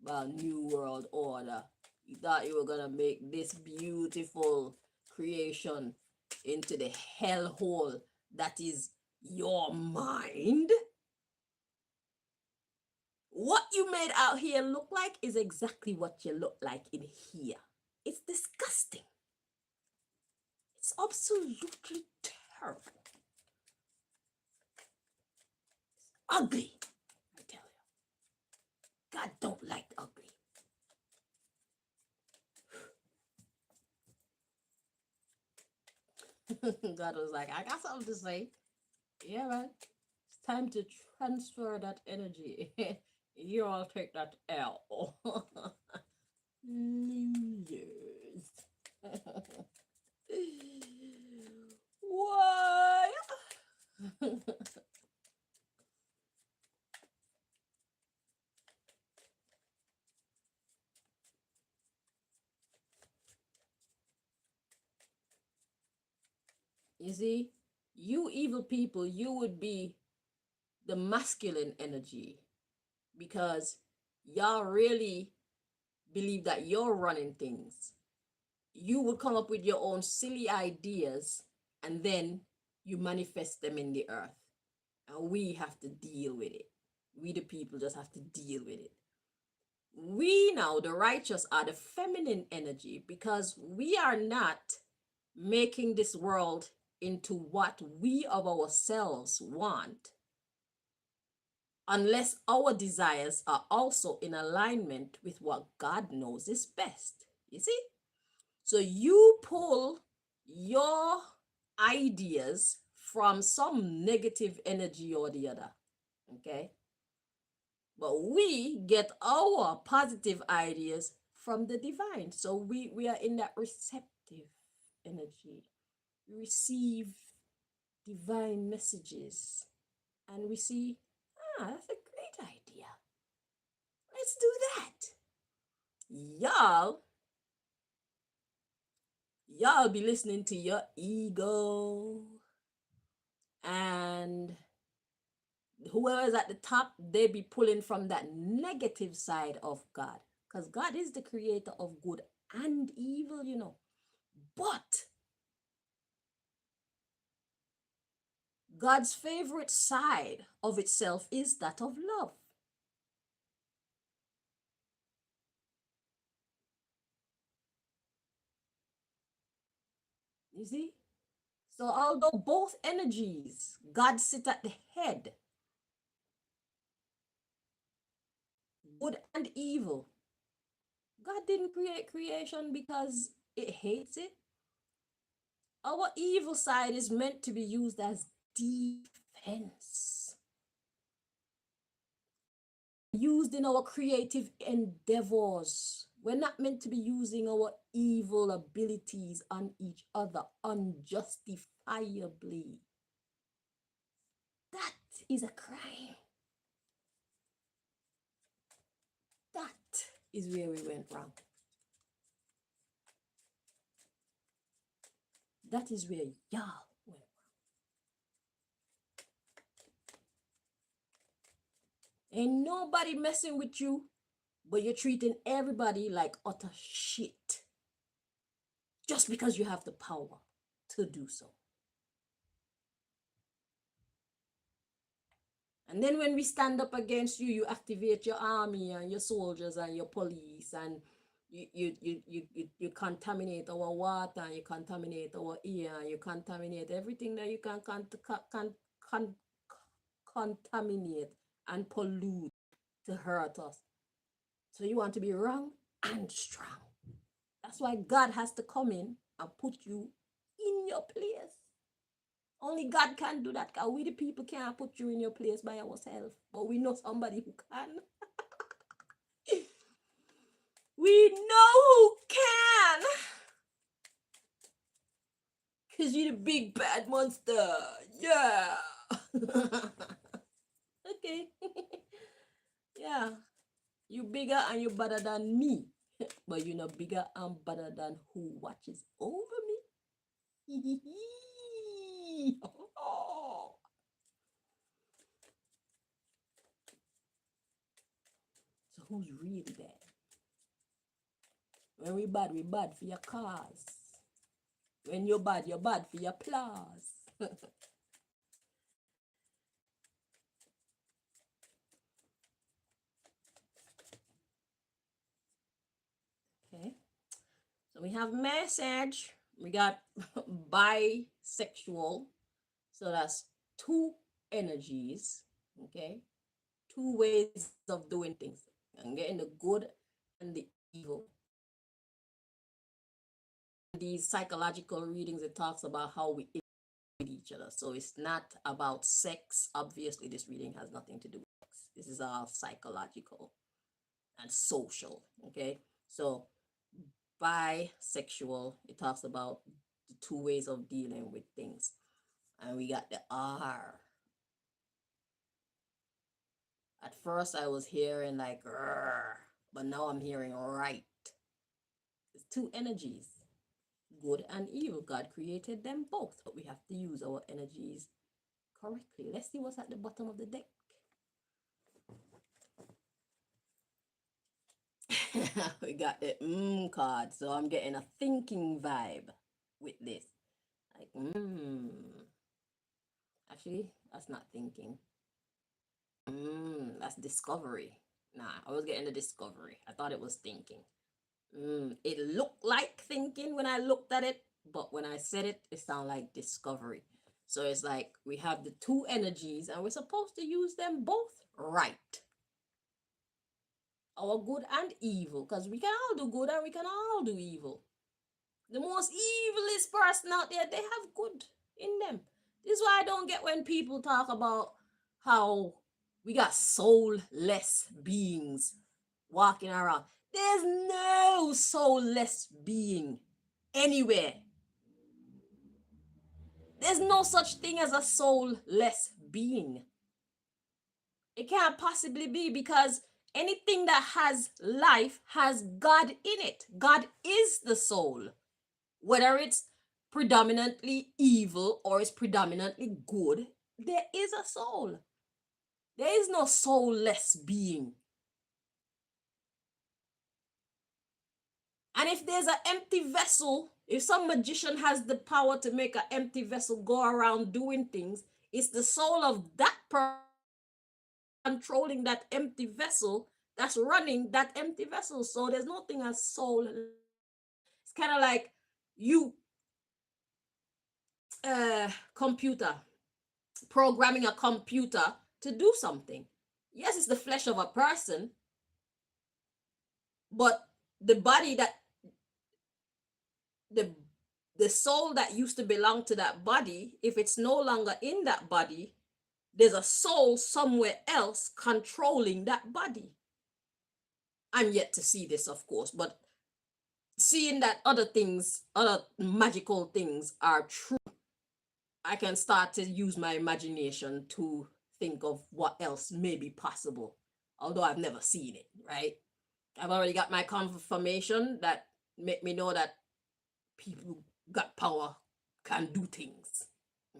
Well, New World Order. You thought you were gonna make this beautiful creation into the hellhole that is your mind? What you made out here look like is exactly what you look like in here. It's disgusting. It's absolutely terrible. It's ugly, I tell you. God don't like ugly. God was like, I got something to say. Yeah, man. It's time to transfer that energy. You all take that L. Losers. What? You see, you evil people, you would be the masculine energy because y'all really believe that you're running things. You would come up with your own silly ideas and then you manifest them in the earth. And we have to deal with it. We, the people, just have to deal with it. We now, the righteous, are the feminine energy because we are not making this world into what we of ourselves want unless our desires are also in alignment with what God knows is best. You see? So you pull your ideas from some negative energy or the other. Okay? But we get our positive ideas from the divine. So we are in that receptive energy. We receive divine messages and we see, that's a great idea. Let's do that. Y'all be listening to your ego, and whoever's at the top, they be pulling from that negative side of God, because God is the creator of good and evil, you know. But God's favorite side of itself is that of love. You see? So although both energies, God sit at the head, good and evil. God didn't create creation because it hates it. Our evil side is meant to be used as defense, used in our creative endeavors. We're not meant to be using our evil abilities on each other unjustifiably. That is a crime. That is where we went wrong. That is where y'all went. Ain't nobody messing with you, but you're treating everybody like utter shit just because you have the power to do so. And then when we stand up against you, you activate your army and your soldiers and your police, and you contaminate our water, and you contaminate our air, and you contaminate everything that you can contaminate and pollute to hurt us. So you want to be wrong and strong. That's why God has to come in and put you in your place. Only God can do that, because we the people can't put you in your place by ourselves. But we know somebody who can. We know who can. Because you're the big bad monster. Yeah. Okay. Yeah. You bigger and you better than me. But you're not bigger and better than who watches over me. So who's really bad? When we bad for your cause. When you're bad for your applause. Okay. So we have message. We got bisexual. So that's two energies. Okay. Two ways of doing things. And getting the good and the evil. These psychological readings, it talks about how we with each other. So it's not about sex. Obviously, this reading has nothing to do with sex. This is all psychological and social. Okay. So bisexual, it talks about the two ways of dealing with things. And we got the R. At first, I was hearing like, but now I'm hearing right. It's two energies, good and evil. God created them both, but we have to use our energies correctly. Let's see what's at the bottom of the deck. We got the card, so I'm getting a thinking vibe with this. Like, actually, that's not thinking. That's discovery. Nah, I was getting the discovery. I thought it was thinking. It looked like thinking when I looked at it, but when I said it, it sounded like discovery. So it's like we have the two energies and we're supposed to use them both right. Our good and evil, because we can all do good and we can all do evil. The most evilest person out there, they have good in them. This is why I don't get when people talk about how we got soulless beings walking around. There's no soulless being anywhere. There's no such thing as a soulless being. It can't possibly be, because anything that has life has God in it. God is the soul. Whether it's predominantly evil or it's predominantly good, there is a soul. There is no soulless being. And if there's an empty vessel, if some magician has the power to make an empty vessel go around doing things, it's the soul of that person controlling that empty vessel that's running that empty vessel. So there's nothing as soul. It's kind of like you, computer, programming a computer to do something. Yes, it's the flesh of a person, but the body that the soul that used to belong to that body, if it's no longer in that body, there's a soul somewhere else controlling that body. I'm yet to see this, of course, but seeing that other things, other magical things are true, I can start to use my imagination to think of what else may be possible, although I've never seen it, right? I've already got my confirmation that make me know that people got power can do things.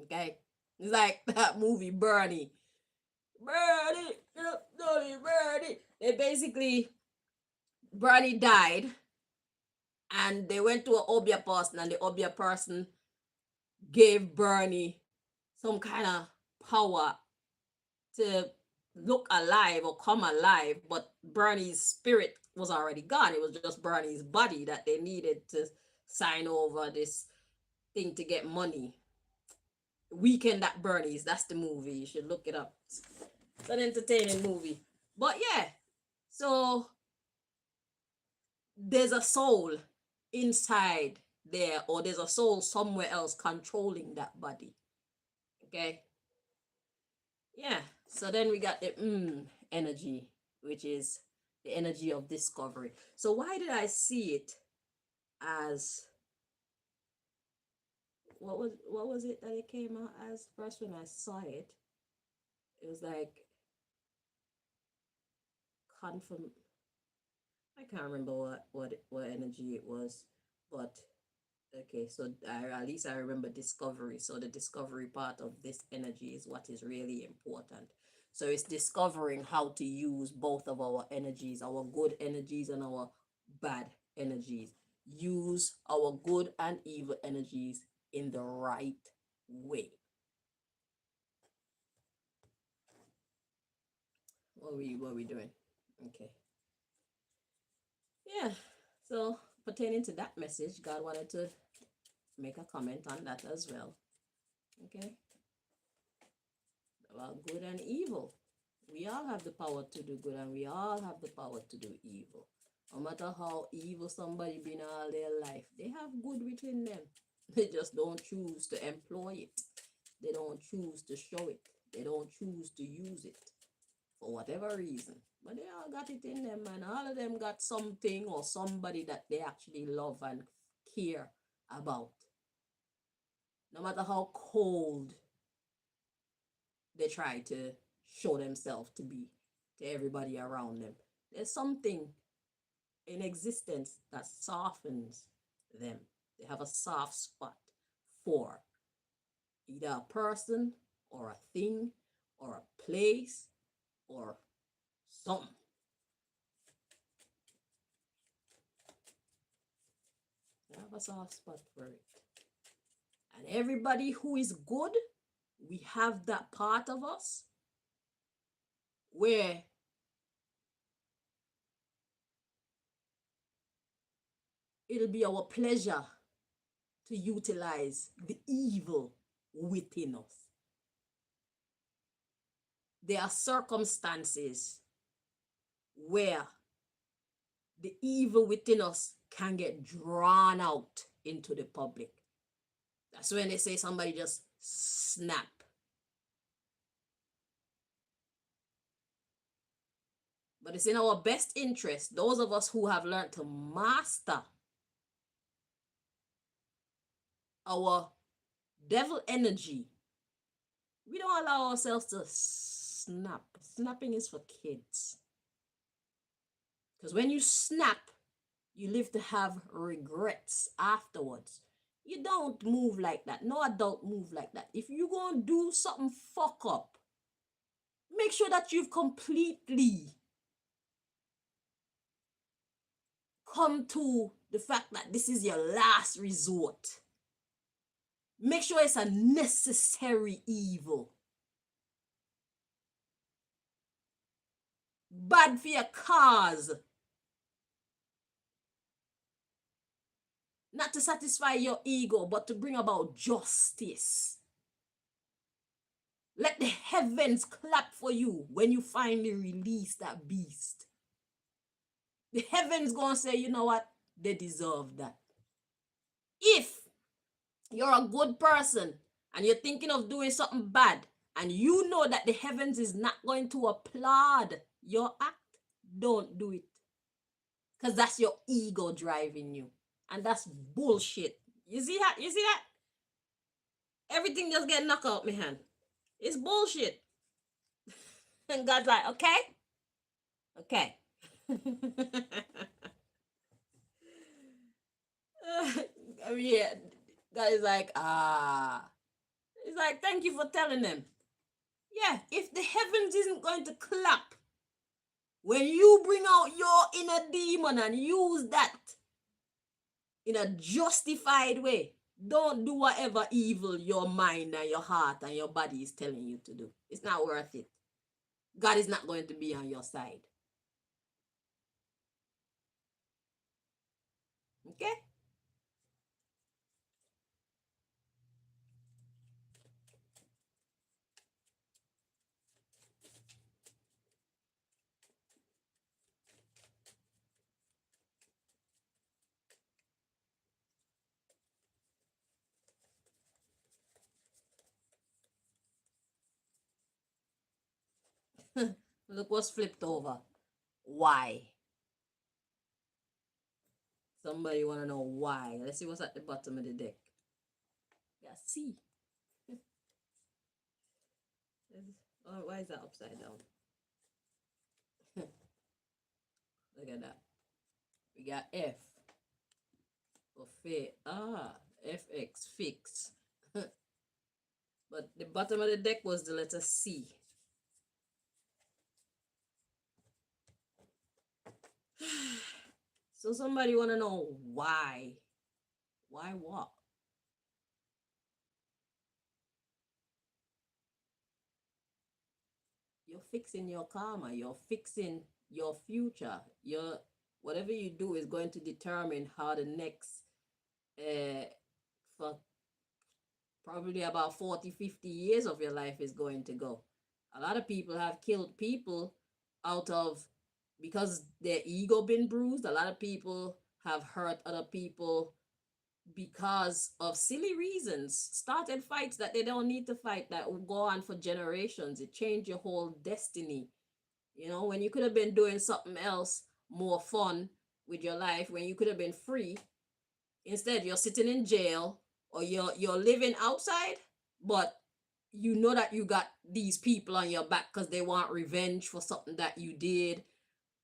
Okay? It's like that movie Bernie. Bernie, Bernie. They basically, Bernie died, and they went to an Obia person, and the Obia person gave Bernie some kind of power to look alive or come alive, but Bernie's spirit was already gone. It was just Bernie's body that they needed to sign over this thing to get money. Weekend at Bernie's, that's the movie. You should look it up. It's an entertaining movie. But yeah, so there's a soul inside there, or there's a soul somewhere else controlling that body. Okay? Yeah. So then we got the energy, which is the energy of discovery. So why did I see it as, what was it that it came out as first when I saw it? It was like confirm. I can't remember what energy it was, but okay. So at least I remember discovery. So the discovery part of this energy is what is really important. So it's discovering how to use both of our energies, our good energies and our bad energies. Use our good and evil energies in the right way. What are we doing? Okay. Yeah. So pertaining to that message, God wanted to make a comment on that as well. Okay. About good and evil. We all have the power to do good, and we all have the power to do evil. No matter how evil somebody been all their life, they have good within them. They just don't choose to employ it. They don't choose to show it. They don't choose to use it for whatever reason. But they all got it in them, and all of them got something or somebody that they actually love and care about. No matter how cold they try to show themselves to be to everybody around them, there's something in existence that softens them. They have a soft spot for either a person or a thing or a place or something. They have a soft spot for it. And everybody who is good, we have that part of us where it'll be our pleasure to utilize the evil within us. There are circumstances where the evil within us can get drawn out into the public. That's when they say somebody just snap. But it's in our best interest, those of us who have learned to master our devil energy, we don't allow ourselves to snap. Snapping is for kids. Because when you snap, you live to have regrets afterwards. You don't move like that. No adult move like that. If you're going to do something fuck up, make sure that you've completely come to the fact that this is your last resort. Make sure it's a necessary evil. Bad for your cause. Not to satisfy your ego, but to bring about justice. Let the heavens clap for you when you finally release that beast. The heavens gonna say, you know what? They deserve that. If you're a good person and you're thinking of doing something bad and you know that the heavens is not going to applaud your act, don't do it. Because that's your ego driving you. And that's bullshit. You see that? You see that? Everything just get knocked out my hand. It's bullshit. And God's like, okay? Okay. I mean, yeah, God is like, it's like, thank you for telling them. Yeah, if the heavens isn't going to clap when you bring out your inner demon and use that in a justified way, don't do whatever evil your mind and your heart and your body is telling you to do. It's not worth it. God is not going to be on your side. Okay? Look what's flipped over. Why? Somebody want to know why. Let's see what's at the bottom of the deck. Yeah, see. Oh, why is that upside down? Look at that. We got F for fair. FX, fix. But the bottom of the deck was the letter C. So somebody want to know why. Why what? You're fixing your karma. You're fixing your future. Whatever you do is going to determine how the next for probably about 40, 50 years of your life is going to go. A lot of people have killed people out of because their ego been bruised. A lot of people have hurt other people because of silly reasons, started fights that they don't need to fight, that will go on for generations. It changed your whole destiny. You know, when you could have been doing something else more fun with your life, when you could have been free, instead you're sitting in jail or you're living outside, but you know that you got these people on your back because they want revenge for something that you did,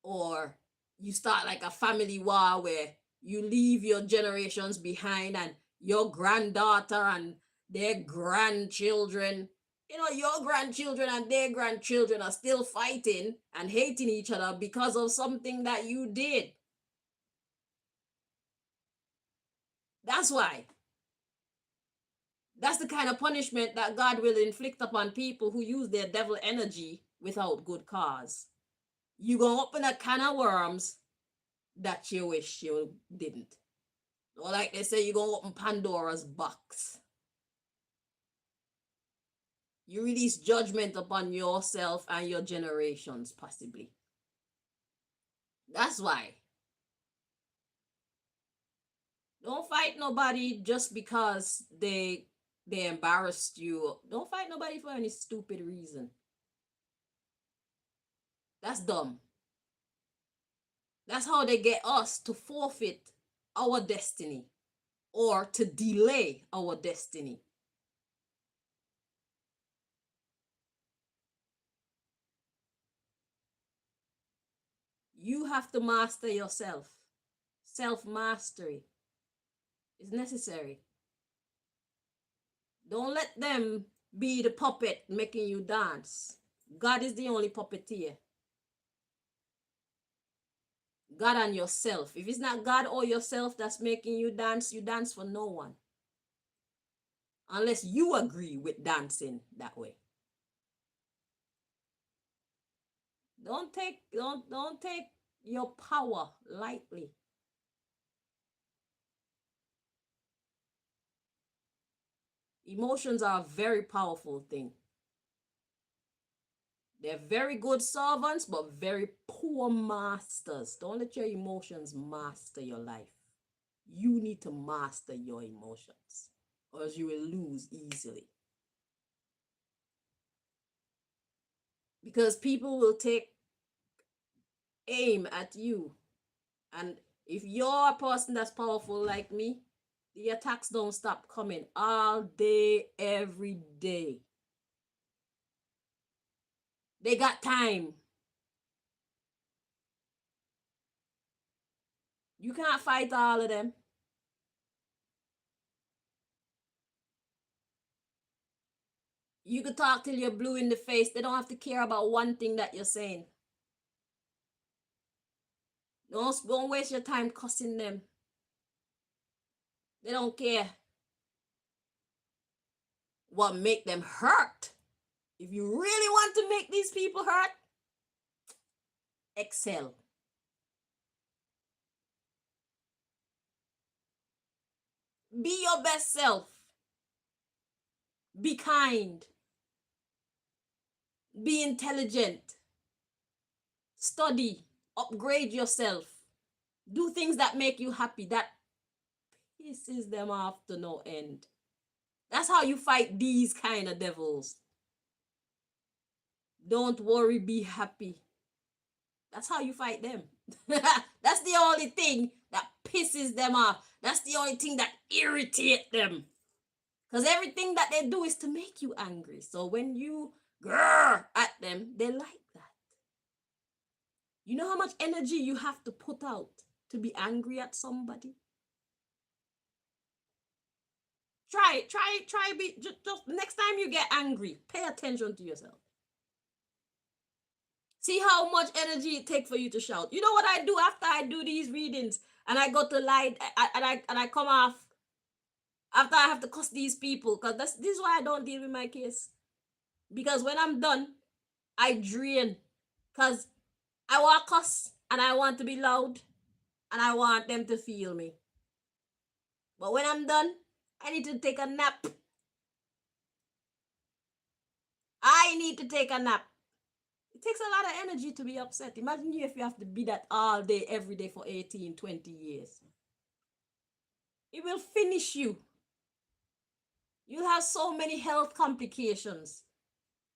or you start like a family war where you leave your generations behind and your granddaughter and their grandchildren, you know, your grandchildren and their grandchildren are still fighting and hating each other because of something that you did. That's why. That's the kind of punishment that God will inflict upon people who use their devil energy without good cause. You gonna open a can of worms that you wish you didn't. Or like they say, you're gonna open Pandora's box. You release judgment upon yourself and your generations, possibly. That's why. Don't fight nobody just because they embarrassed you. Don't fight nobody for any stupid reason. That's dumb. That's how they get us to forfeit our destiny or to delay our destiny. You have to master yourself. Self mastery is necessary. Don't let them be the puppet making you dance. God is the only puppeteer. God and yourself. If it's not God or yourself that's making you dance for no one. Unless you agree with dancing that way. Don't take your power lightly. Emotions are a very powerful thing. They're very good servants, but very poor masters. Don't let your emotions master your life. You need to master your emotions, or else you will lose easily. Because people will take aim at you. And if you're a person that's powerful like me, the attacks don't stop coming all day, every day. They got time. You can't fight all of them. You could talk till you're blue in the face. They don't have to care about one thing that you're saying. Don't waste your time cussing them. They don't care what make them hurt. If you really want to make these people hurt, excel. Be your best self. Be kind. Be intelligent. Study. Upgrade yourself. Do things that make you happy. That pisses them off to no end. That's how you fight these kind of devils. Don't worry, be happy. That's how you fight them. That's the only thing that pisses them off. That's the only thing that irritates them. Because everything that they do is to make you angry. So when you grrr at them, they like that. You know how much energy you have to put out to be angry at somebody? Try just next time you get angry, pay attention to yourself. See how much energy it takes for you to shout. You know what I do after I do these readings and I go to lie and I come off after I have to cuss these people, because this is why I don't deal with my case. Because when I'm done, I drain. Because I want to cuss and I want to be loud and I want them to feel me. But when I'm done, I need to take a nap. I need to take a nap. It takes a lot of energy to be upset. Imagine if you have to be that all day, every day for 18, 20 years. It will finish you. You'll have so many health complications.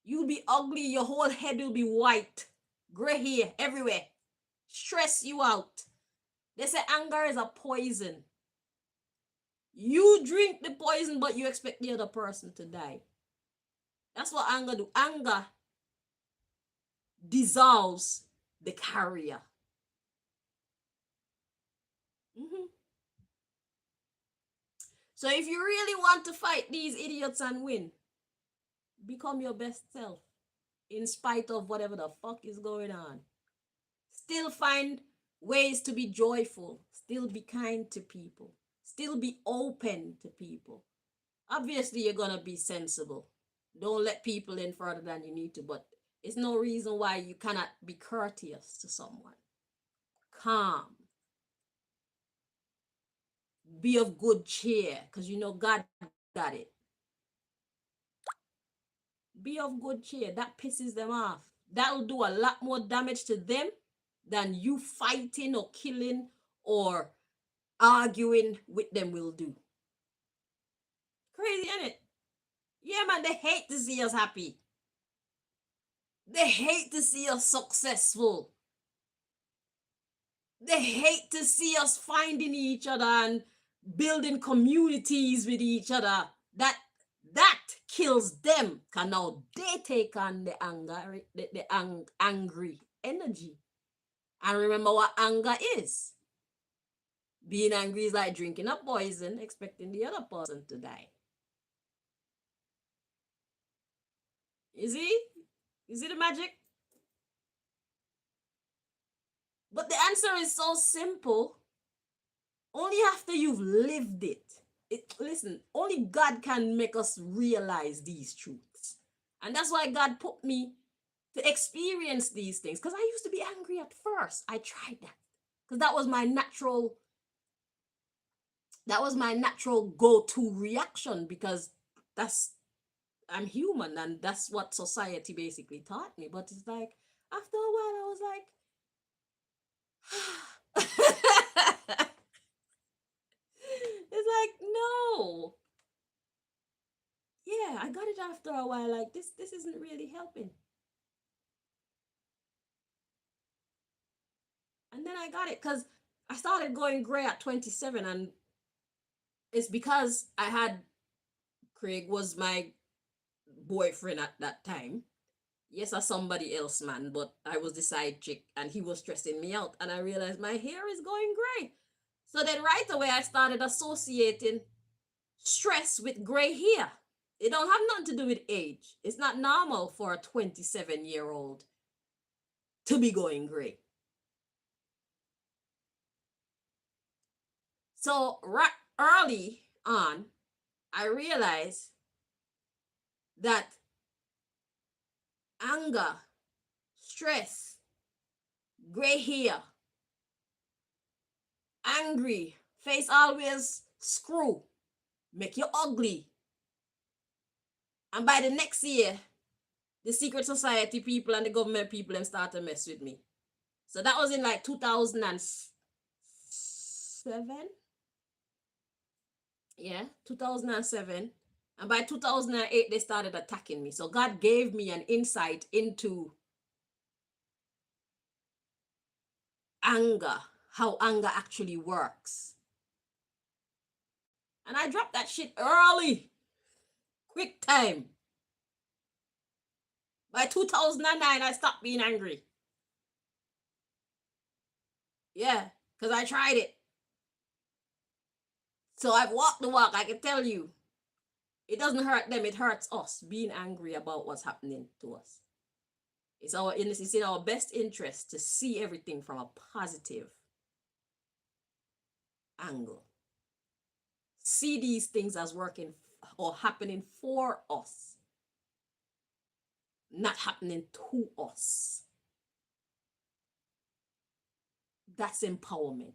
You'll be ugly. Your whole head will be white. Gray hair everywhere. Stress you out. They say anger is a poison. You drink the poison, but you expect the other person to die. That's what anger do. Anger dissolves the carrier. So if you really want to fight these idiots and win, become your best self in spite of whatever the fuck is going on. Still find ways to be joyful. Still be kind to people. Still be open to people. Obviously, you're going to be sensible. Don't let people in further than you need to, but it's no reason why you cannot be courteous to someone. Calm. Be of good cheer, because you know God got it. Be of good cheer. That pisses them off. That'll do a lot more damage to them than you fighting or killing or arguing with them will do. Crazy, isn't it? Yeah, man, they hate to see us happy. They hate to see us successful. They hate to see us finding each other and building communities with each other. That kills them, because now they take on the anger, the angry energy. And remember what anger is. Being angry is like drinking a poison, expecting the other person to die. You see? You see the magic? But the answer is so simple. Only after you've lived it. Listen, only God can make us realize these truths. And that's why God put me to experience these things. Because I used to be angry at first. I tried that. Because that was my natural go-to reaction, because I'm human and that's what society basically taught me. But it's like, after a while, I was like, it's like, no. Yeah, I got it after a while. Like, this isn't really helping. And then I got it because I started going gray at 27, and it's because Craig was my boyfriend at that time. Yes, as somebody else, man, but I was the side chick and he was stressing me out, and I realized my hair is going gray. So then right away I started associating stress with gray hair. It don't have nothing to do with age. It's not normal for a 27-year-old to be going gray. So right early on, I realized that anger, stress, gray hair, angry, face always screw, make you ugly. And by the next year, the secret society people and the government people them start to mess with me. So that was in like 2007. Yeah, 2007. And by 2008, they started attacking me. So God gave me an insight into anger, how anger actually works. And I dropped that shit early, quick time. By 2009, I stopped being angry. Yeah, because I tried it. So I've walked the walk, I can tell you. It doesn't hurt them, it hurts us being angry about what's happening to us. It's in our best interest to see everything from a positive angle. See these things as working or happening for us, not happening to us. That's empowerment.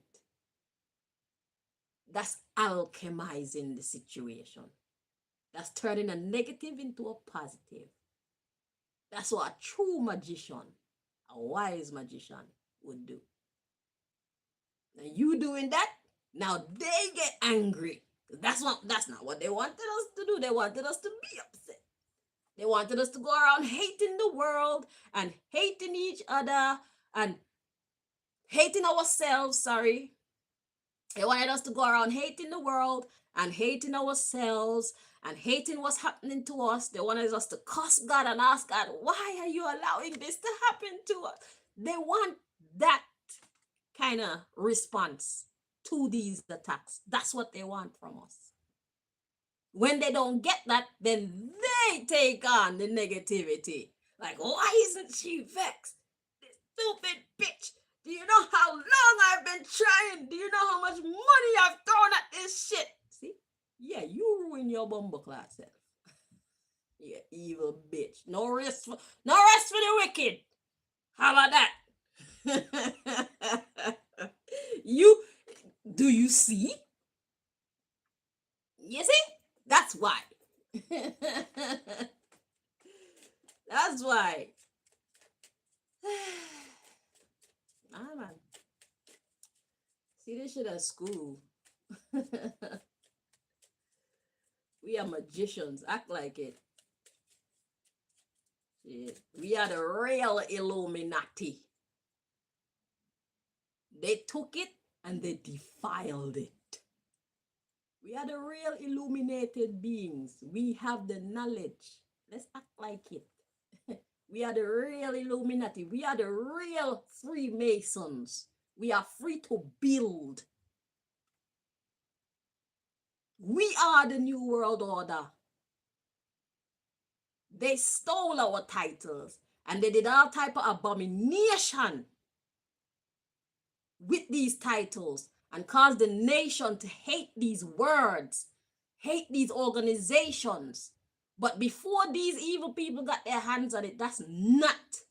That's alchemizing the situation. That's turning a negative into a positive. That's what a true magician, a wise magician would do. Now you doing that, now they get angry. That's not what they wanted us to do. They wanted us to be upset. They wanted us to go around hating the world and hating each other and hating ourselves, sorry. They wanted us to go around hating the world and hating ourselves and hating what's happening to us. They wanted us to cuss God and ask God, why are you allowing this to happen to us? They want that kind of response to these attacks. That's what they want from us. When they don't get that, then they take on the negativity. Like, why isn't she vexed? This stupid bitch. Do you know how long I've been trying? Do you know how much money I've thrown at this shit? See? Yeah, you ruin your bumble class self. You evil bitch. No rest for the wicked. How about that? Do you see? You see? That's why. That's why. Ah, man. See this shit at school. We are magicians. Act like it. Shit. We are the real Illuminati. They took it and they defiled it. We are the real illuminated beings. We have the knowledge. Let's act like it. We are the real Illuminati. We are the real Freemasons. We are free to build. We are the New World Order. They stole our titles and they did all type of abomination with these titles and caused the nation to hate these words, hate these organizations. But before these evil people got their hands on it, that's not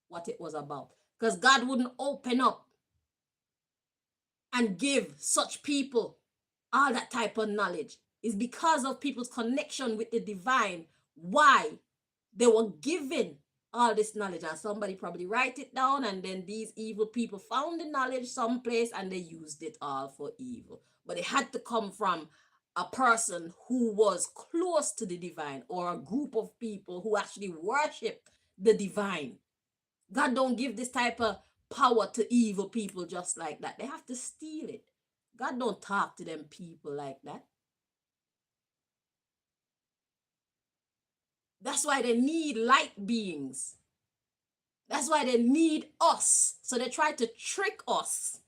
what it was about. Because God wouldn't open up and give such people all that type of knowledge. It's because of people's connection with the divine why they were given all this knowledge. And somebody probably write it down, and then these evil people found the knowledge someplace and they used it all for evil. But it had to come from a person who was close to the divine, or a group of people who actually worship the divine. God don't give this type of power to evil people just like that. They have to steal it. God don't talk to them people like that. That's why they need light beings. That's why they need us. So they try to trick us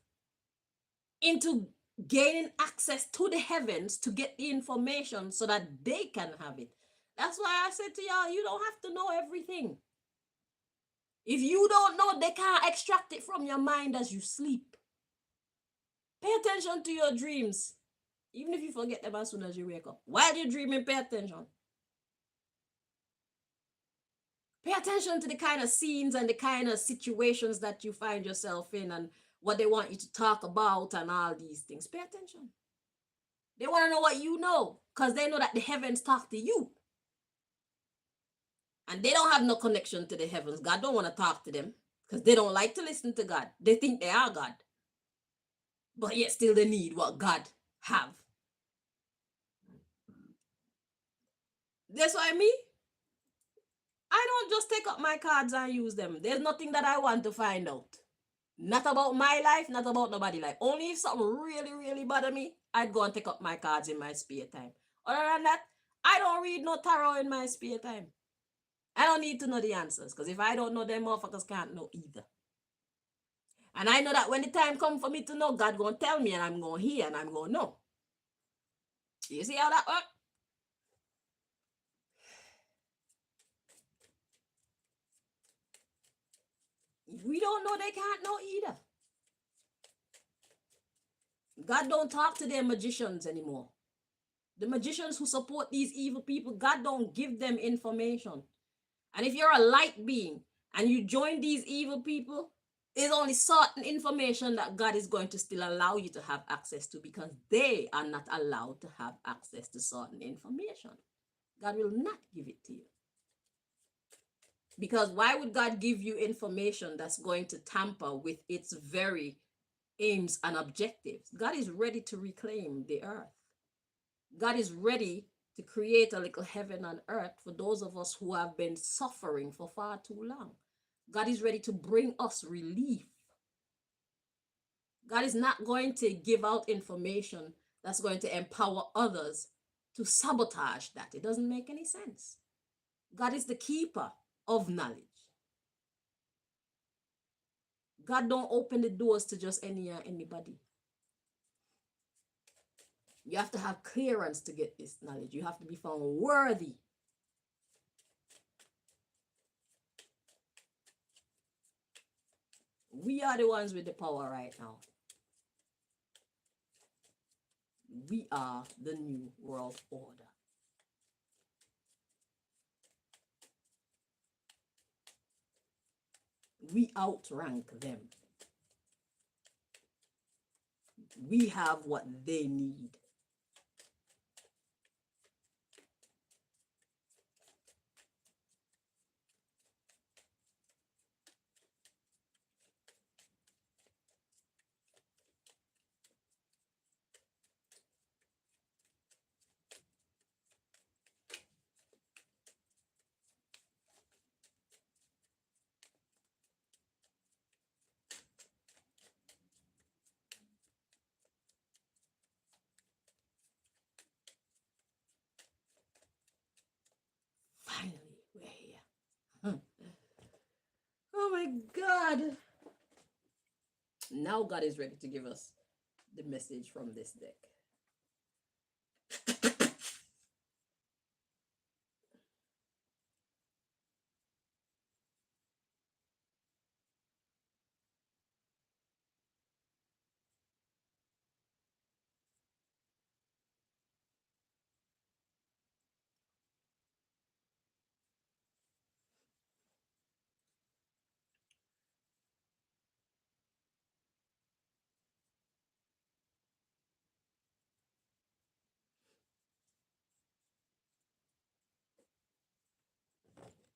into gaining access to the heavens to get the information so that they can have it. That's why I said to y'all, you don't have to know everything. If you don't know, they can't extract it from your mind as you sleep. Pay attention to your dreams. Even if you forget them as soon as you wake up. While you're dreaming, pay attention. Pay attention to the kind of scenes and the kind of situations that you find yourself in and what they want you to talk about and all these things. Pay attention. They want to know what you know because they know that the heavens talk to you. And they don't have no connection to the heavens. God don't want to talk to them because they don't like to listen to God. They think they are God. But yet still they need what God have. That's what I mean. I don't just take up my cards and use them. There's nothing that I want to find out. Not about my life, not about nobody's life. Only if something really, really bother me, I'd go and take up my cards in my spare time. Other than that, I don't read no tarot in my spare time. I don't need to know the answers because if I don't know, them motherfuckers can't know either. And I know that when the time comes for me to know, God gonna tell me and I'm gonna hear and I'm gonna know. You see how that works? If we don't know, they can't know either. God don't talk to their magicians anymore. The magicians who support these evil people, God don't give them information. And if you're a light being and you join these evil people, there's only certain information that God is going to still allow you to have access to because they are not allowed to have access to certain information. God will not give it to you. Because why would God give you information that's going to tamper with its very aims and objectives? God is ready to reclaim the earth. God is ready to create a little heaven on earth for those of us who have been suffering for far too long. God is ready to bring us relief. God is not going to give out information that's going to empower others to sabotage that. It doesn't make any sense. God is the keeper of knowledge. God don't open the doors to just anybody. You have to have clearance to get this knowledge. You have to be found worthy. We are the ones with the power right now. We are the new world order. We outrank them. We have what they need. Finally, we're here. Oh my God. Now God is ready to give us the message from this deck.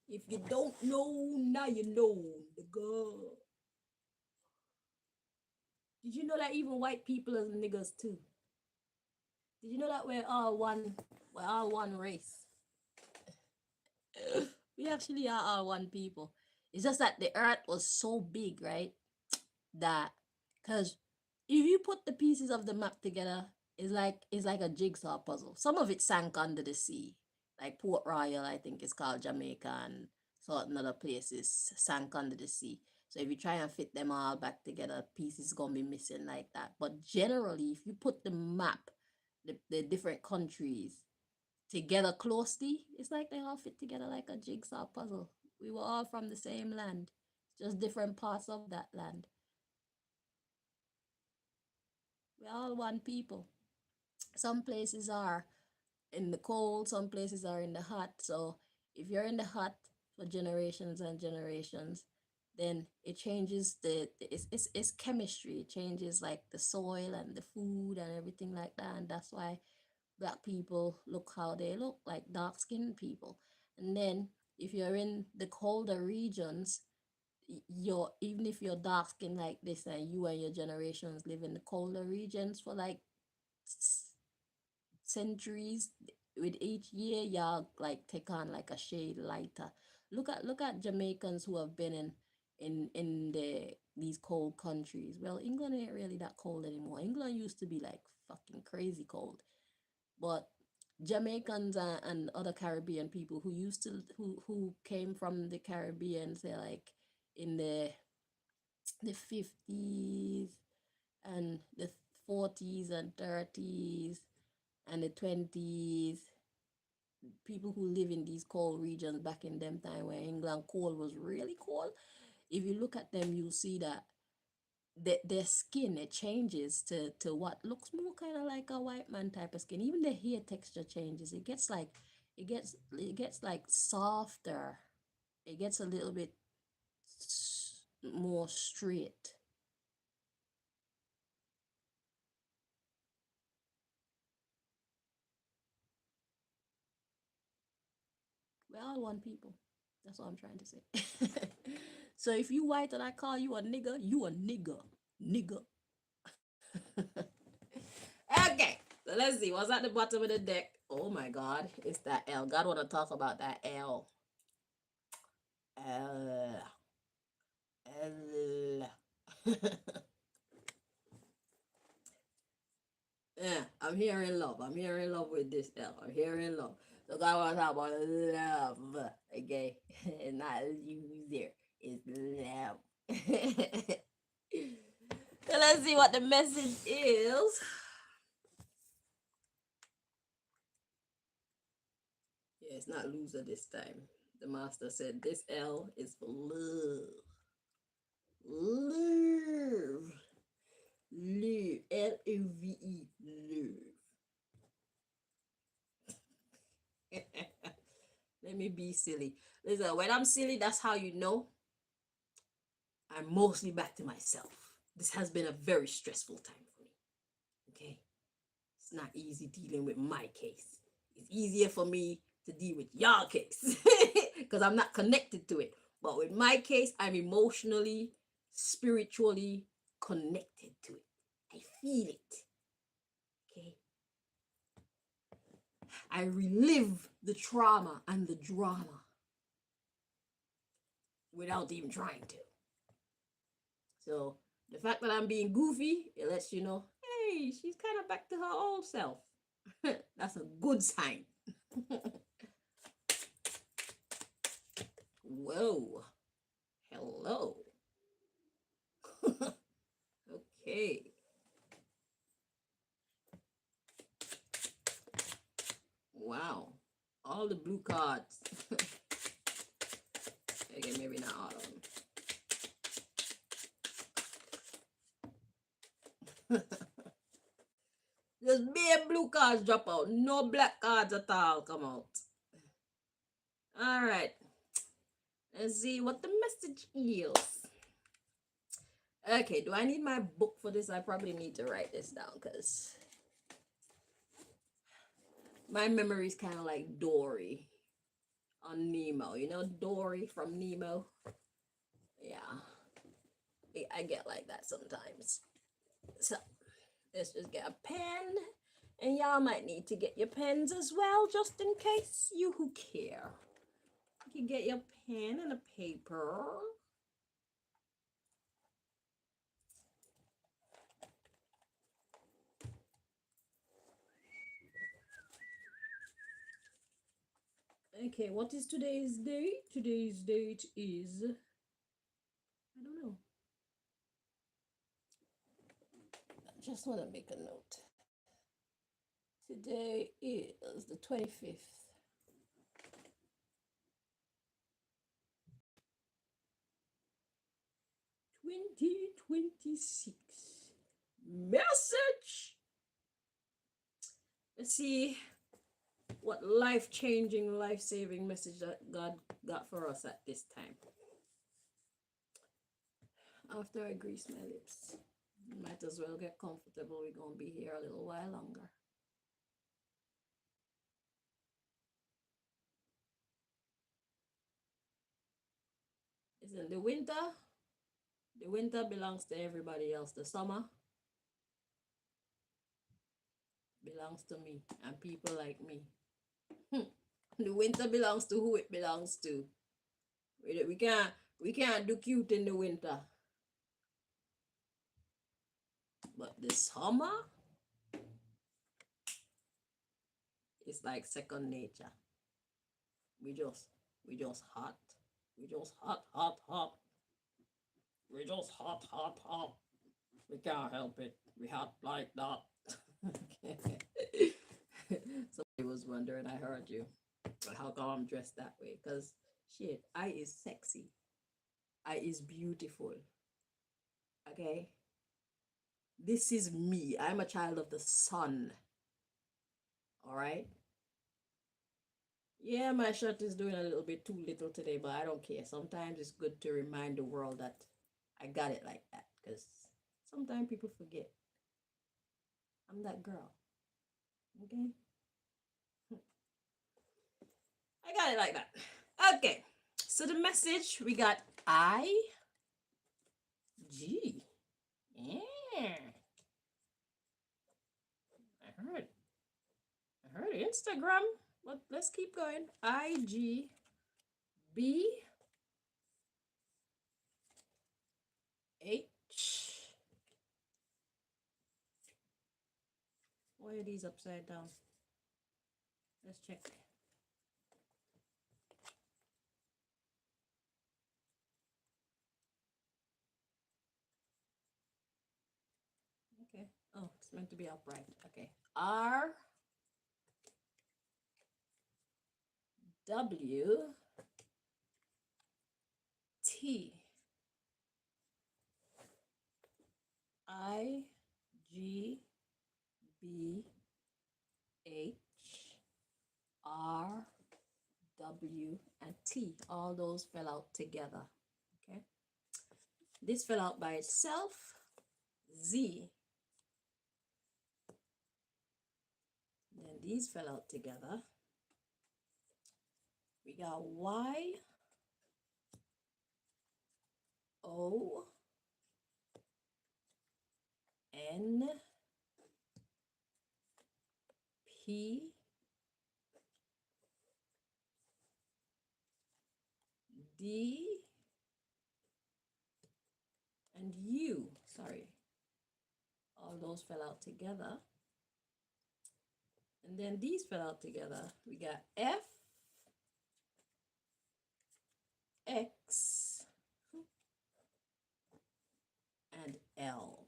If you don't know, now you know. The God. Did you know that even white people are niggas too? Did you know that we're all one race? We actually are all one people. It's just that the earth was so big, right? That because if you put the pieces of the map together, it's like a jigsaw puzzle. Some of it sank under the sea, like Port Royal, I think it's called Jamaica, and certain other places sank under the sea. So if you try and fit them all back together, pieces gonna be missing like that. But generally, if you put the map, the different countries together closely. It's like they all fit together like a jigsaw puzzle. We were all from the same land, just different parts of that land. We're all one people. Some places are in the cold, some places are in the hot. So if you're in the hot for generations and generations, then it changes it's chemistry. It changes like the soil and the food and everything like that. And that's why black people look how they look, like dark skinned people. And then if you're in the colder regions, you're even if you're dark skinned like this and you and your generations live in the colder regions for like centuries, with each year y'all like take on like a shade lighter. Look at Jamaicans who have been in these cold countries. Well, England ain't really that cold anymore. England used to be like fucking crazy cold. But Jamaicans and other Caribbean people who used to who came from the Caribbean, say like in the 50s and the 40s and 30s and the 20s, people who live in these cold regions back in them time where England cold was really cold, if you look at them, you'll see that their skin, it changes to what looks more kind of like a white man type of skin. Even the hair texture changes. It gets like softer. It gets a little bit more straight. We're all one people. That's what I'm trying to say. So if you white and I call you a nigger, you a nigger. Nigger. Okay. So let's see. What's at the bottom of the deck? Oh my God. It's that L. God want to talk about that L. L. L. Yeah, I'm hearing love. I'm hearing love with this L. I'm hearing love. So God want to talk about love. Okay. It's not loser. It's love. So let's see what the message is. Yeah, it's not loser this time. The master said this L is for love. Love. Love. Love. Love. Let me be silly. Listen, when I'm silly, that's how you know I'm mostly back to myself. This has been a very stressful time for me. Okay? It's not easy dealing with my case. It's easier for me to deal with your case because I'm not connected to it. But with my case, I'm emotionally, spiritually connected to it. I feel it. Okay? I relive the trauma and the drama without even trying to. So the fact that I'm being goofy, it lets you know, hey, she's kind of back to her old self. That's a good sign. Whoa. Hello. Okay. Wow. All the blue cards. Okay, maybe not all of them. Just bare blue cards drop out. No black cards at all come out. All right. Let's see what the message is. Okay, do I need my book for this? I probably need to write this down because my memory is kind of like Dory on Nemo. You know Dory from Nemo? Yeah. I get like that sometimes. So let's just get a pen. And y'all might need to get your pens as well, just in case. You who care. You can get your pen and a paper. Okay, what is today's date? Today's date is, I don't know. I just want to make a note. Today is the 25th. (2026) message. Let's see what life-changing, life-saving message that God got for us at this time. After I grease my lips, might as well get comfortable. We're going to be here a little while longer. Isn't the winter? The winter belongs to everybody else. The summer belongs to me and people like me. The winter belongs to who it belongs to. We can't do cute in the winter. But the summer is like second nature. We just hot. We just hot. We just hot. We can't help it. We hot like that. Somebody was wondering, I heard you. How come I'm dressed that way? Because shit, I is sexy. I is beautiful. Okay? This is me. I'm a child of the sun. Alright? Yeah, my shirt is doing a little bit too little today, but I don't care. Sometimes it's good to remind the world that I got it like that. Because sometimes people forget. I'm that girl. Okay? I got it like that. Okay. So the message we got IG. Yeah. I heard Instagram. But let's keep going. IGB H. Why are these upside down? Let's check. Okay. Oh, it's meant to be upright. Okay. R W T I G B H R W and T. All those fell out together. Okay. This fell out by itself. Z. Then these fell out together. We got Y O N P D and U. Sorry. All those fell out together. And then these fell out together. We got F, X, and L.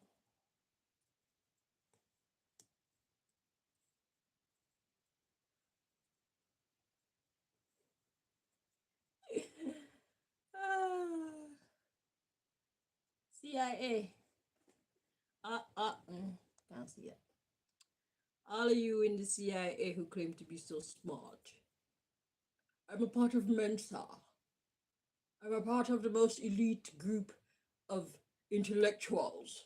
CIA. Can't see it. All of you in the CIA who claim to be so smart. I'm a part of Mensa. I'm a part of the most elite group of intellectuals.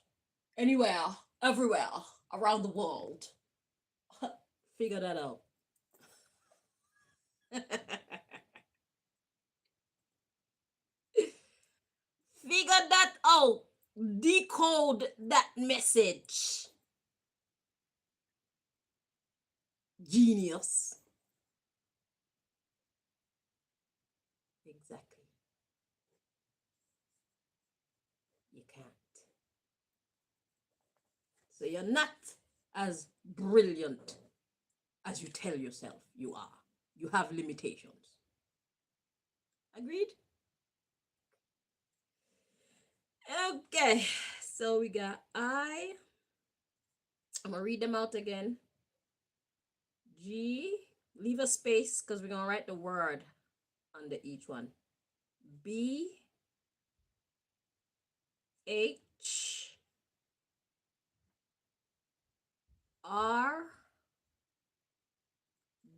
Anywhere, everywhere, around the world. Figure that out. Figure that out. Decode that message. Genius. Exactly. You can't. So you're not as brilliant as you tell yourself you are. You have limitations. Agreed? Okay. So we got I'm going to read them out again. G, leave a space because we're going to write the word under each one. B, H, R,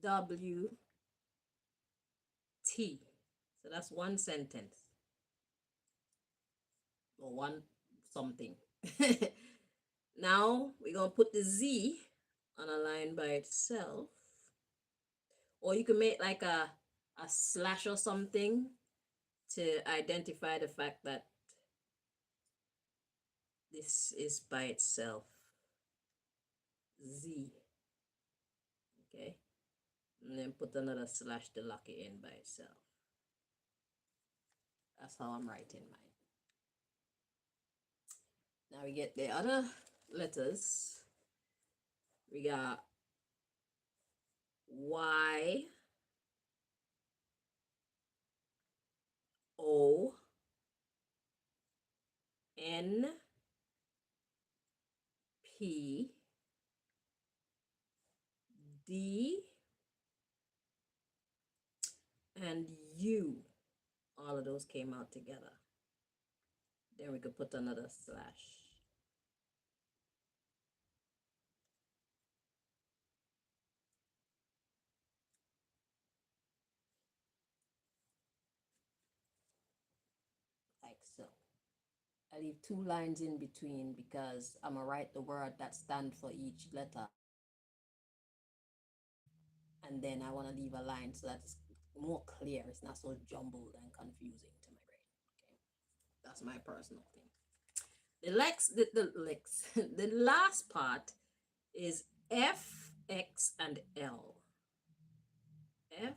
W, T. So that's one sentence or one something. Now we're going to put the Z on a line by itself. Or you can make like a slash or something to identify the fact that this is by itself. Z. Okay. And then put another slash to lock it in by itself. That's how I'm writing mine. Now we get the other letters. We got Y, O, N, P, D, and U. All of those came out together. Then we could put another slash. Like so. I leave 2 lines in between because I'm going to write the word that stands for each letter. And then I want to leave a line so that it's more clear. It's not so jumbled and confusing to my brain. Okay, that's my personal thing. The last part is F, X, and L. F,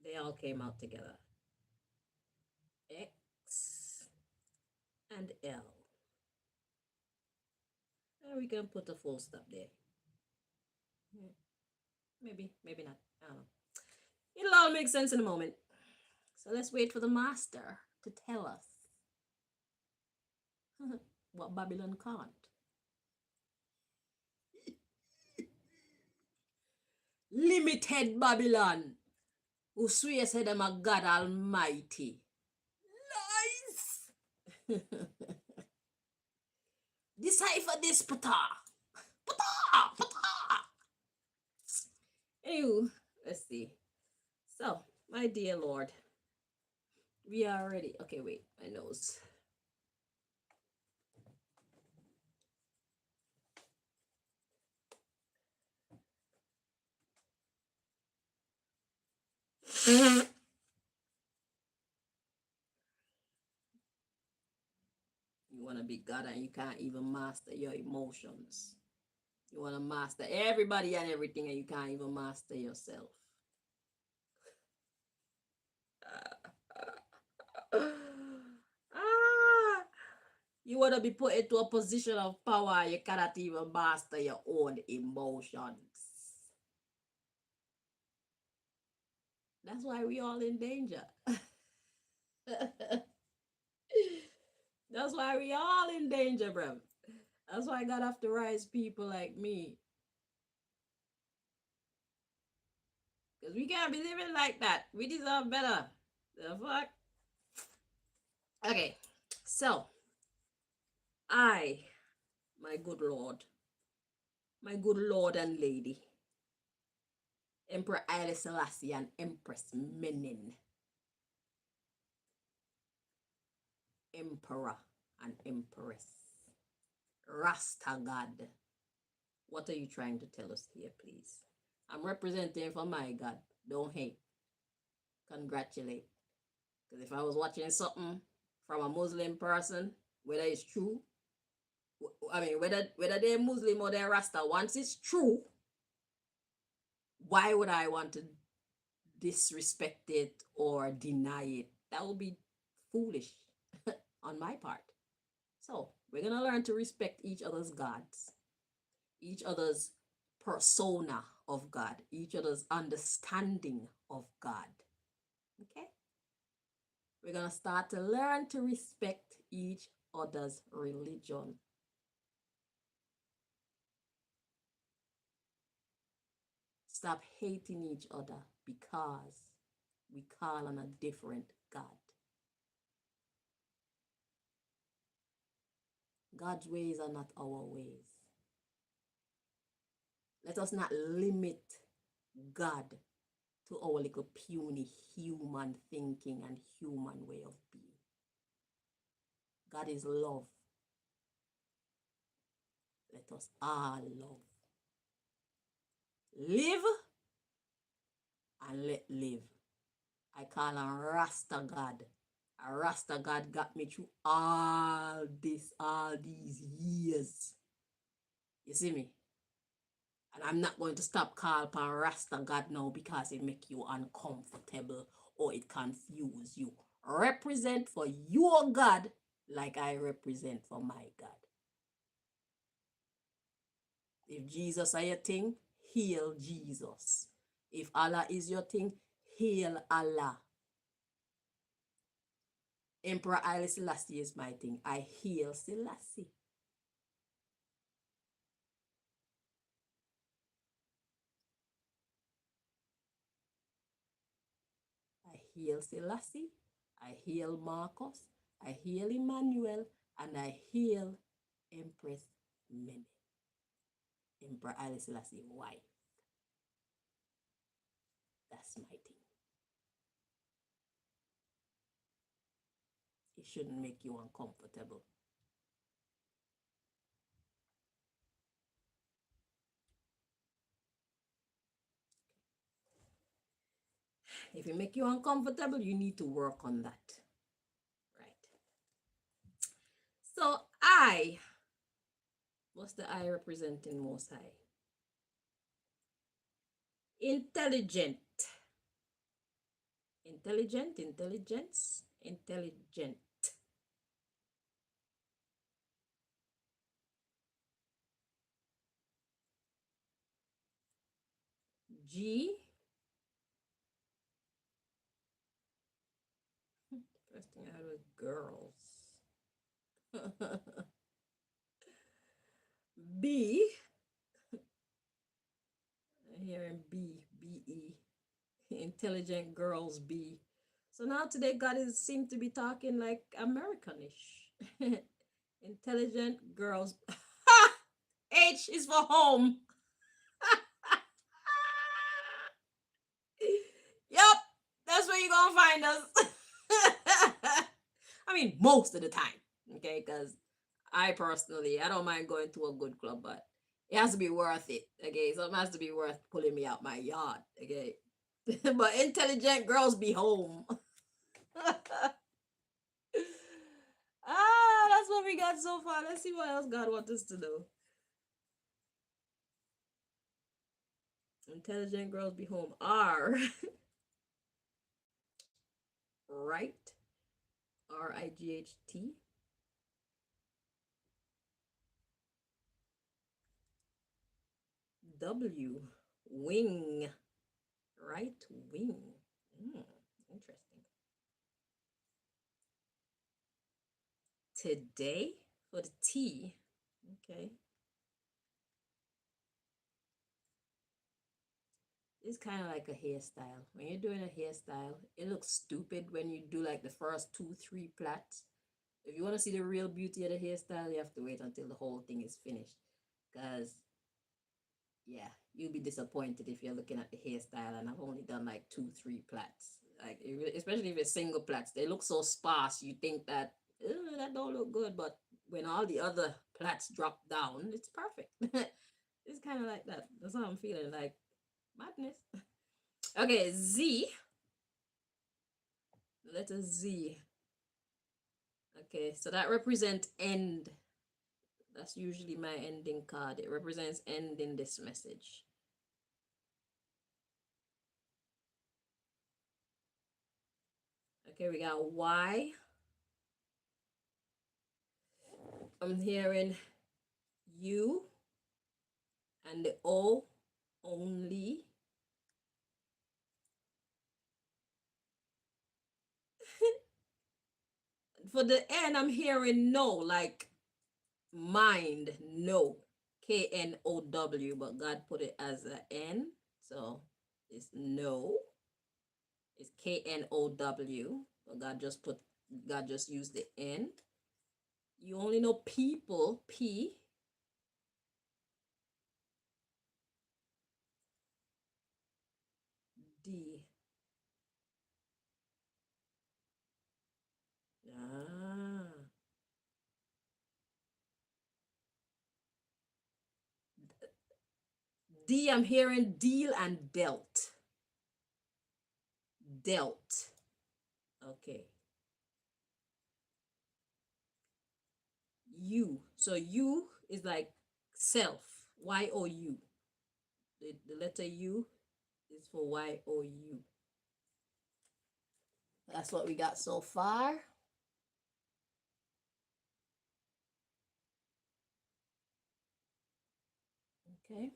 they all came out together. X and L. And we can put a full stop there. Maybe not. I don't know. It'll all make sense in a moment. So let's wait for the master to tell us what Babylon can't. Limited Babylon, who swears to them a God Almighty. Lies! Decipher this, Pata! Anywho, let's see. So, my dear Lord, we are ready. Okay, wait, my nose. You want to be God and you can't even master your emotions. You want to master everybody and everything and you can't even master yourself. You want to be put into a position of power, you cannot even master your own emotions. That's why we all in danger. That's why we all in danger, bro. That's why God have to rise people like me. Because we can't be living like that. We deserve better. The fuck? Okay, so I, my good Lord and lady, Emperor Haile Selassie and Empress Menen, Emperor and Empress, Rasta God. What are you trying to tell us here, please? I'm representing for my God. Don't hate. Congratulate. Because if I was watching something from a Muslim person, whether it's true, I mean, whether they're Muslim or they're Rasta, once it's true, why would I want to disrespect it or deny it? That would be foolish on my part. So we're going to learn to respect each other's gods, each other's persona of God, each other's understanding of God. Okay? We're going to start to learn to respect each other's religion. stop hating each other because we call on a different God. God's ways are not our ways. Let us not limit God to our little puny human thinking and human way of being. God is love. Let us all love. Live and let live. I call on Rasta God. A Rasta God got me through all these years. You see me? And I'm not going to stop calling upon Rasta God now because it make you uncomfortable or it confuse you. Represent for your God like I represent for my God. If Jesus are your thing, hail Jesus. If Allah is your thing, hail Allah. Emperor Haile Selassie is my thing. I hail Selassie. I hail Selassie. I hail Marcus. I hail Emmanuel. And I hail Empress Mene. Emperor Haile Selassie wife. That's my thing. It shouldn't make you uncomfortable. If it make you uncomfortable, you need to work on that. Right. So I, what's the I representing Most High? Intelligent. Intelligent, intelligence, intelligent. G. First thing I had was girls. B. Hearing B, B-E. Intelligent girls, B. So now today God is seem to be talking like Americanish. Intelligent girls. H is for home. Yep, that's where you're gonna find us. I mean, most of the time, okay? Because I personally, I don't mind going to a good club, but it has to be worth it, okay? Something has to be worth pulling me out my yard, okay? But intelligent girls be home. That's what we got so far. Let's see what else God wants us to do. Intelligent girls be home. R. Right. R-I-G-H-T. W. Wing. Right wing. Interesting. Today for the T. Okay. It's kind of like a hairstyle. When you're doing a hairstyle, it looks stupid when you do like the first 2-3 plaits. If you want to see the real beauty of the hairstyle, you have to wait until the whole thing is finished. Because, yeah, you'll be disappointed if you're looking at the hairstyle and I've only done like 2-3 plaits. Like, especially if it's single plaits, they look so sparse. You think that, that don't look good. But when all the other plaits drop down, it's perfect. It's kind of like that. That's how I'm feeling. Like, madness. Okay, Z. Letter Z. Okay, so that represents end. That's usually my ending card. It represents ending this message. Okay, we got Y. I'm hearing U and the O only. For the N, I'm hearing no, like mind, no. K-N-O-W, but God put it as an N. So it's no. It's K-N-O-W. So God just used the N. You only know people, P. D. Ah. D, I'm hearing deal and dealt. Dealt. Okay. U. So U is like self. Y-O-U. The letter U is for Y-O-U. That's what we got so far. Okay.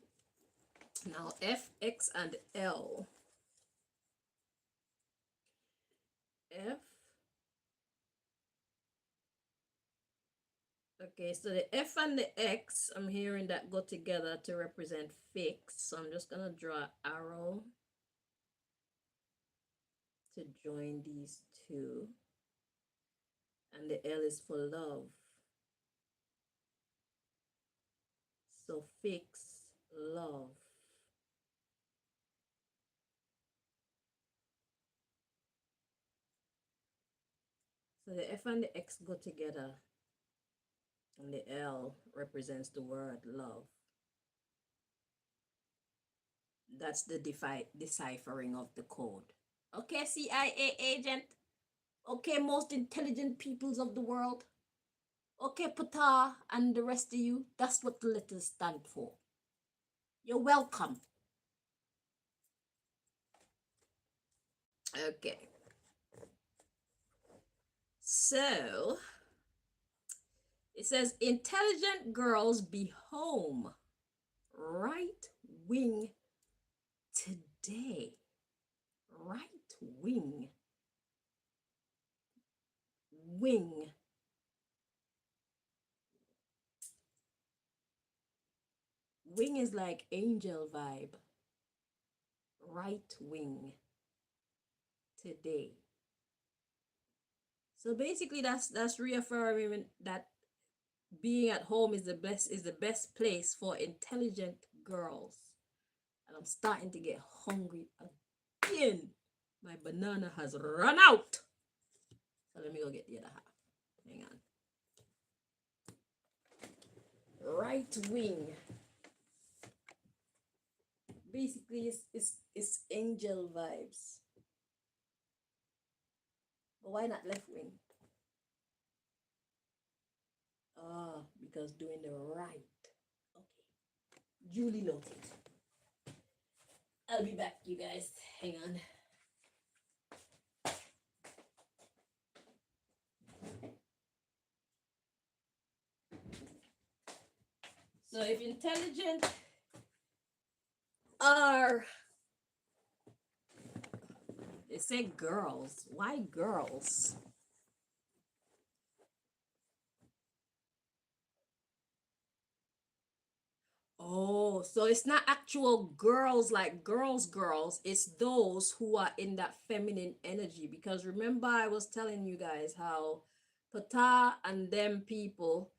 Now F, X, and L. F. Okay, so the F and the X, I'm hearing that go together to represent fix. So I'm just gonna draw an arrow to join these two. And the L is for love. So fix, love. So the F and the X go together. And the L represents the word love. That's the deciphering of the code. Okay, CIA agent. Okay, most intelligent peoples of the world. Okay, Pata and the rest of you. That's what the letters stand for. You're welcome. Okay. So it says intelligent girls be home. Right wing today. Right wing. Wing. Wing is like angel vibe. Right wing today. So basically that's reaffirming that being at home is the best place for intelligent girls. And I'm starting to get hungry again. My banana has run out. So let me go get the other half. Hang on. Right wing. Basically it's angel vibes. But why not left wing? Ah, because doing the right. Okay. Duly noted. I'll be back, you guys. Hang on. So if intelligent are, they say girls. Why girls? Oh, so it's not actual girls like girls. It's those who are in that feminine energy. Because remember, I was telling you guys how Pata and them people,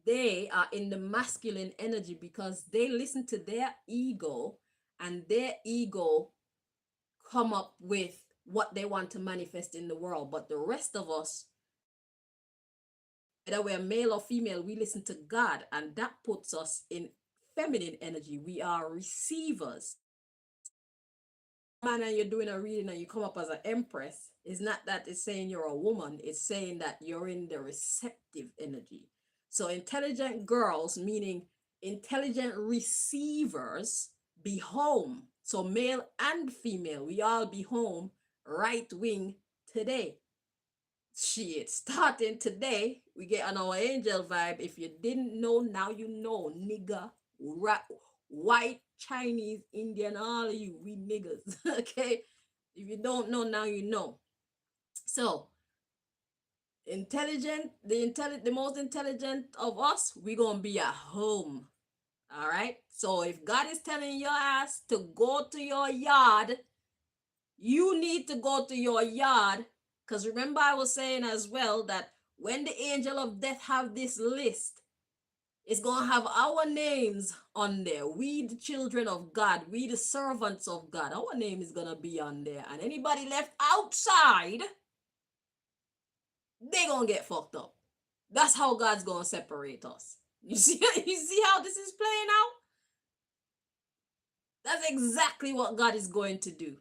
they are in the masculine energy because they listen to their ego and their ego come up with what they want to manifest in the world. But the rest of us, whether we're male or female, we listen to God, and that puts us in feminine energy. We are receivers. Man, and you're doing a reading and you come up as an empress, it's not that it's saying you're a woman, it's saying that you're in the receptive energy. So intelligent girls, meaning intelligent receivers, be home. So male and female, we all be home right wing today. Shit, starting today, we get on our angel vibe. If you didn't know, now you know, nigga, white, Chinese, Indian, all of you, we niggas. Okay, if you don't know, now you know. So intelligent, the most intelligent of us, we gonna be at home All right. So if God is telling your ass to go to your yard, you need to go to your yard. Because remember, I was saying as well that when the angel of death have this list, it's going to have our names on there. We, the children of God, we, the servants of God, our name is going to be on there. And anybody left outside, they going to get fucked up. That's how God's going to separate us. You see, you see how this is playing out? That's exactly what God is going to do.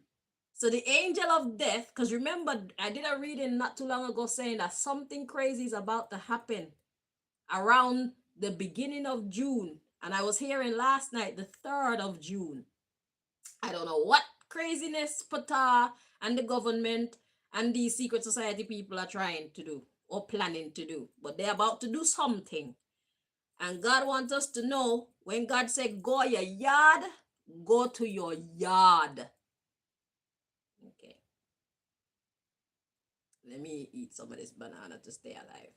So the angel of death, because remember, I did a reading not too long ago saying that something crazy is about to happen around the beginning of June. And I was hearing last night, the 3rd of June. I don't know what craziness Pata and the government and these secret society people are trying to do or planning to do, but they're about to do something. And God wants us to know when God said, go your yard, go to your yard. Okay. Let me eat some of this banana to stay alive.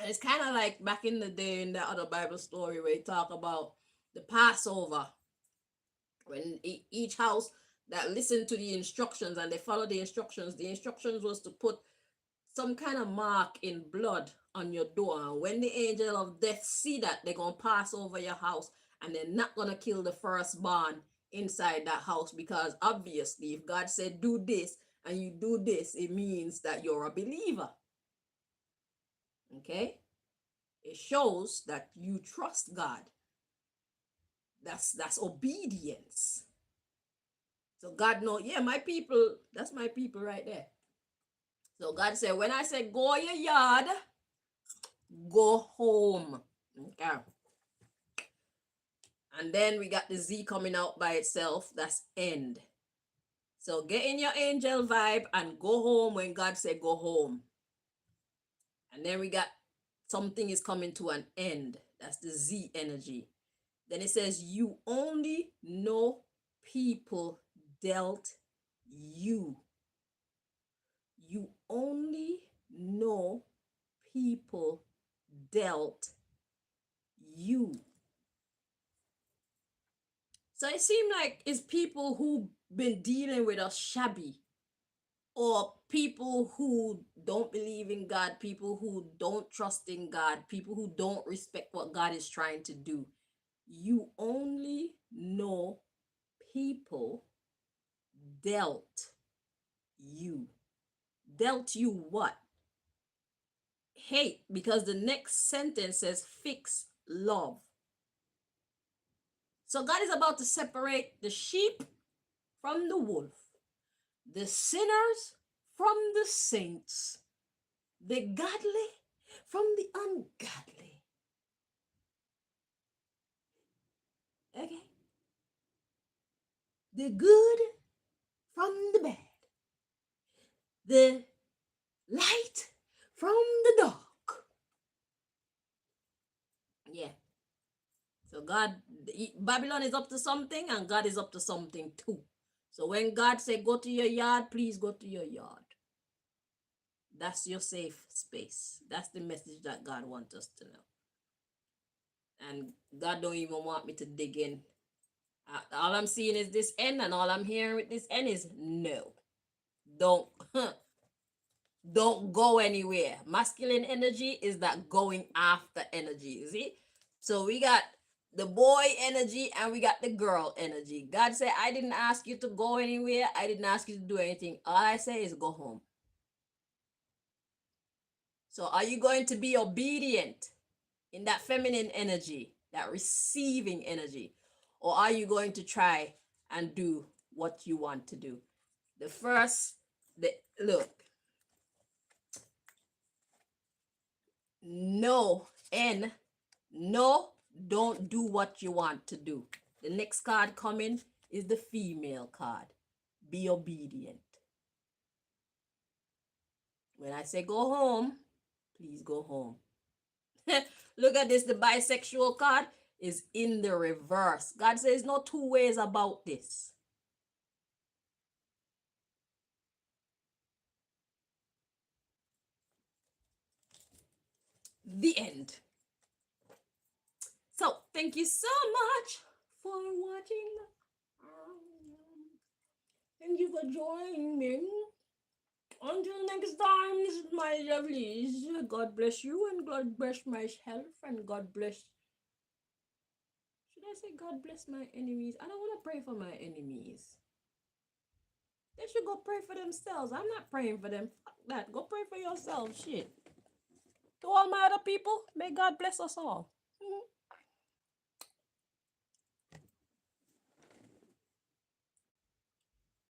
And it's kind of like back in the day in the other Bible story where you talk about the Passover, when each house that listened to the instructions and they followed the instructions was to put some kind of mark in blood on your door. And when the angel of death see that, they're going to pass over your house and they're not going to kill the firstborn inside that house, because obviously if God said do this and you do this, it means that you're a believer. Okay? It shows that you trust God. That's obedience. So God know, yeah, my people, that's my people right there. So God said, when I say go your yard, go home. Okay. And then we got the Z coming out by itself. That's end. So get in your angel vibe and go home when God said go home. And then we got something is coming to an end. That's the Z energy. Then it says you only know people dealt you. You only know people dealt you. So it seemed like it's people who've been dealing with us shabby, or people who don't believe in God, people who don't trust in God, people who don't respect what God is trying to do. You only know people dealt you. Dealt you what? Hate, because the next sentence says fix love. So God is about to separate the sheep from the wolf, the sinners from the saints, the godly from the ungodly. Okay? The good from the bad, the light from the dark. Yeah. So God, Babylon is up to something and God is up to something too. So when God said go to your yard, please go to your yard. That's your safe space. That's the message that God wants us to know. And God don't even want me to dig in. All I'm seeing is this end, and all I'm hearing with this end is no. Don't don't go anywhere. Masculine energy is that going after energy. You see? So we got the boy energy and we got the girl energy. God said, I didn't ask you to go anywhere. I didn't ask you to do anything. All I say is go home. So are you going to be obedient in that feminine energy, that receiving energy? Or are you going to try and do what you want to do? Look, no, and no, don't do what you want to do. The next card coming is the female card. Be obedient. When I say go home, please go home. Look at this, the bisexual card. is in the reverse. God says no two ways about this. The end. So thank you so much for watching. Thank you for joining me. Until next time, this is my lovelies. God bless you and God bless my health and God bless. Should I say God bless my enemies? I don't want to pray for my enemies. They should go pray for themselves. I'm not praying for them. Fuck that. Go pray for yourself. Shit. To all my other people, may God bless us all.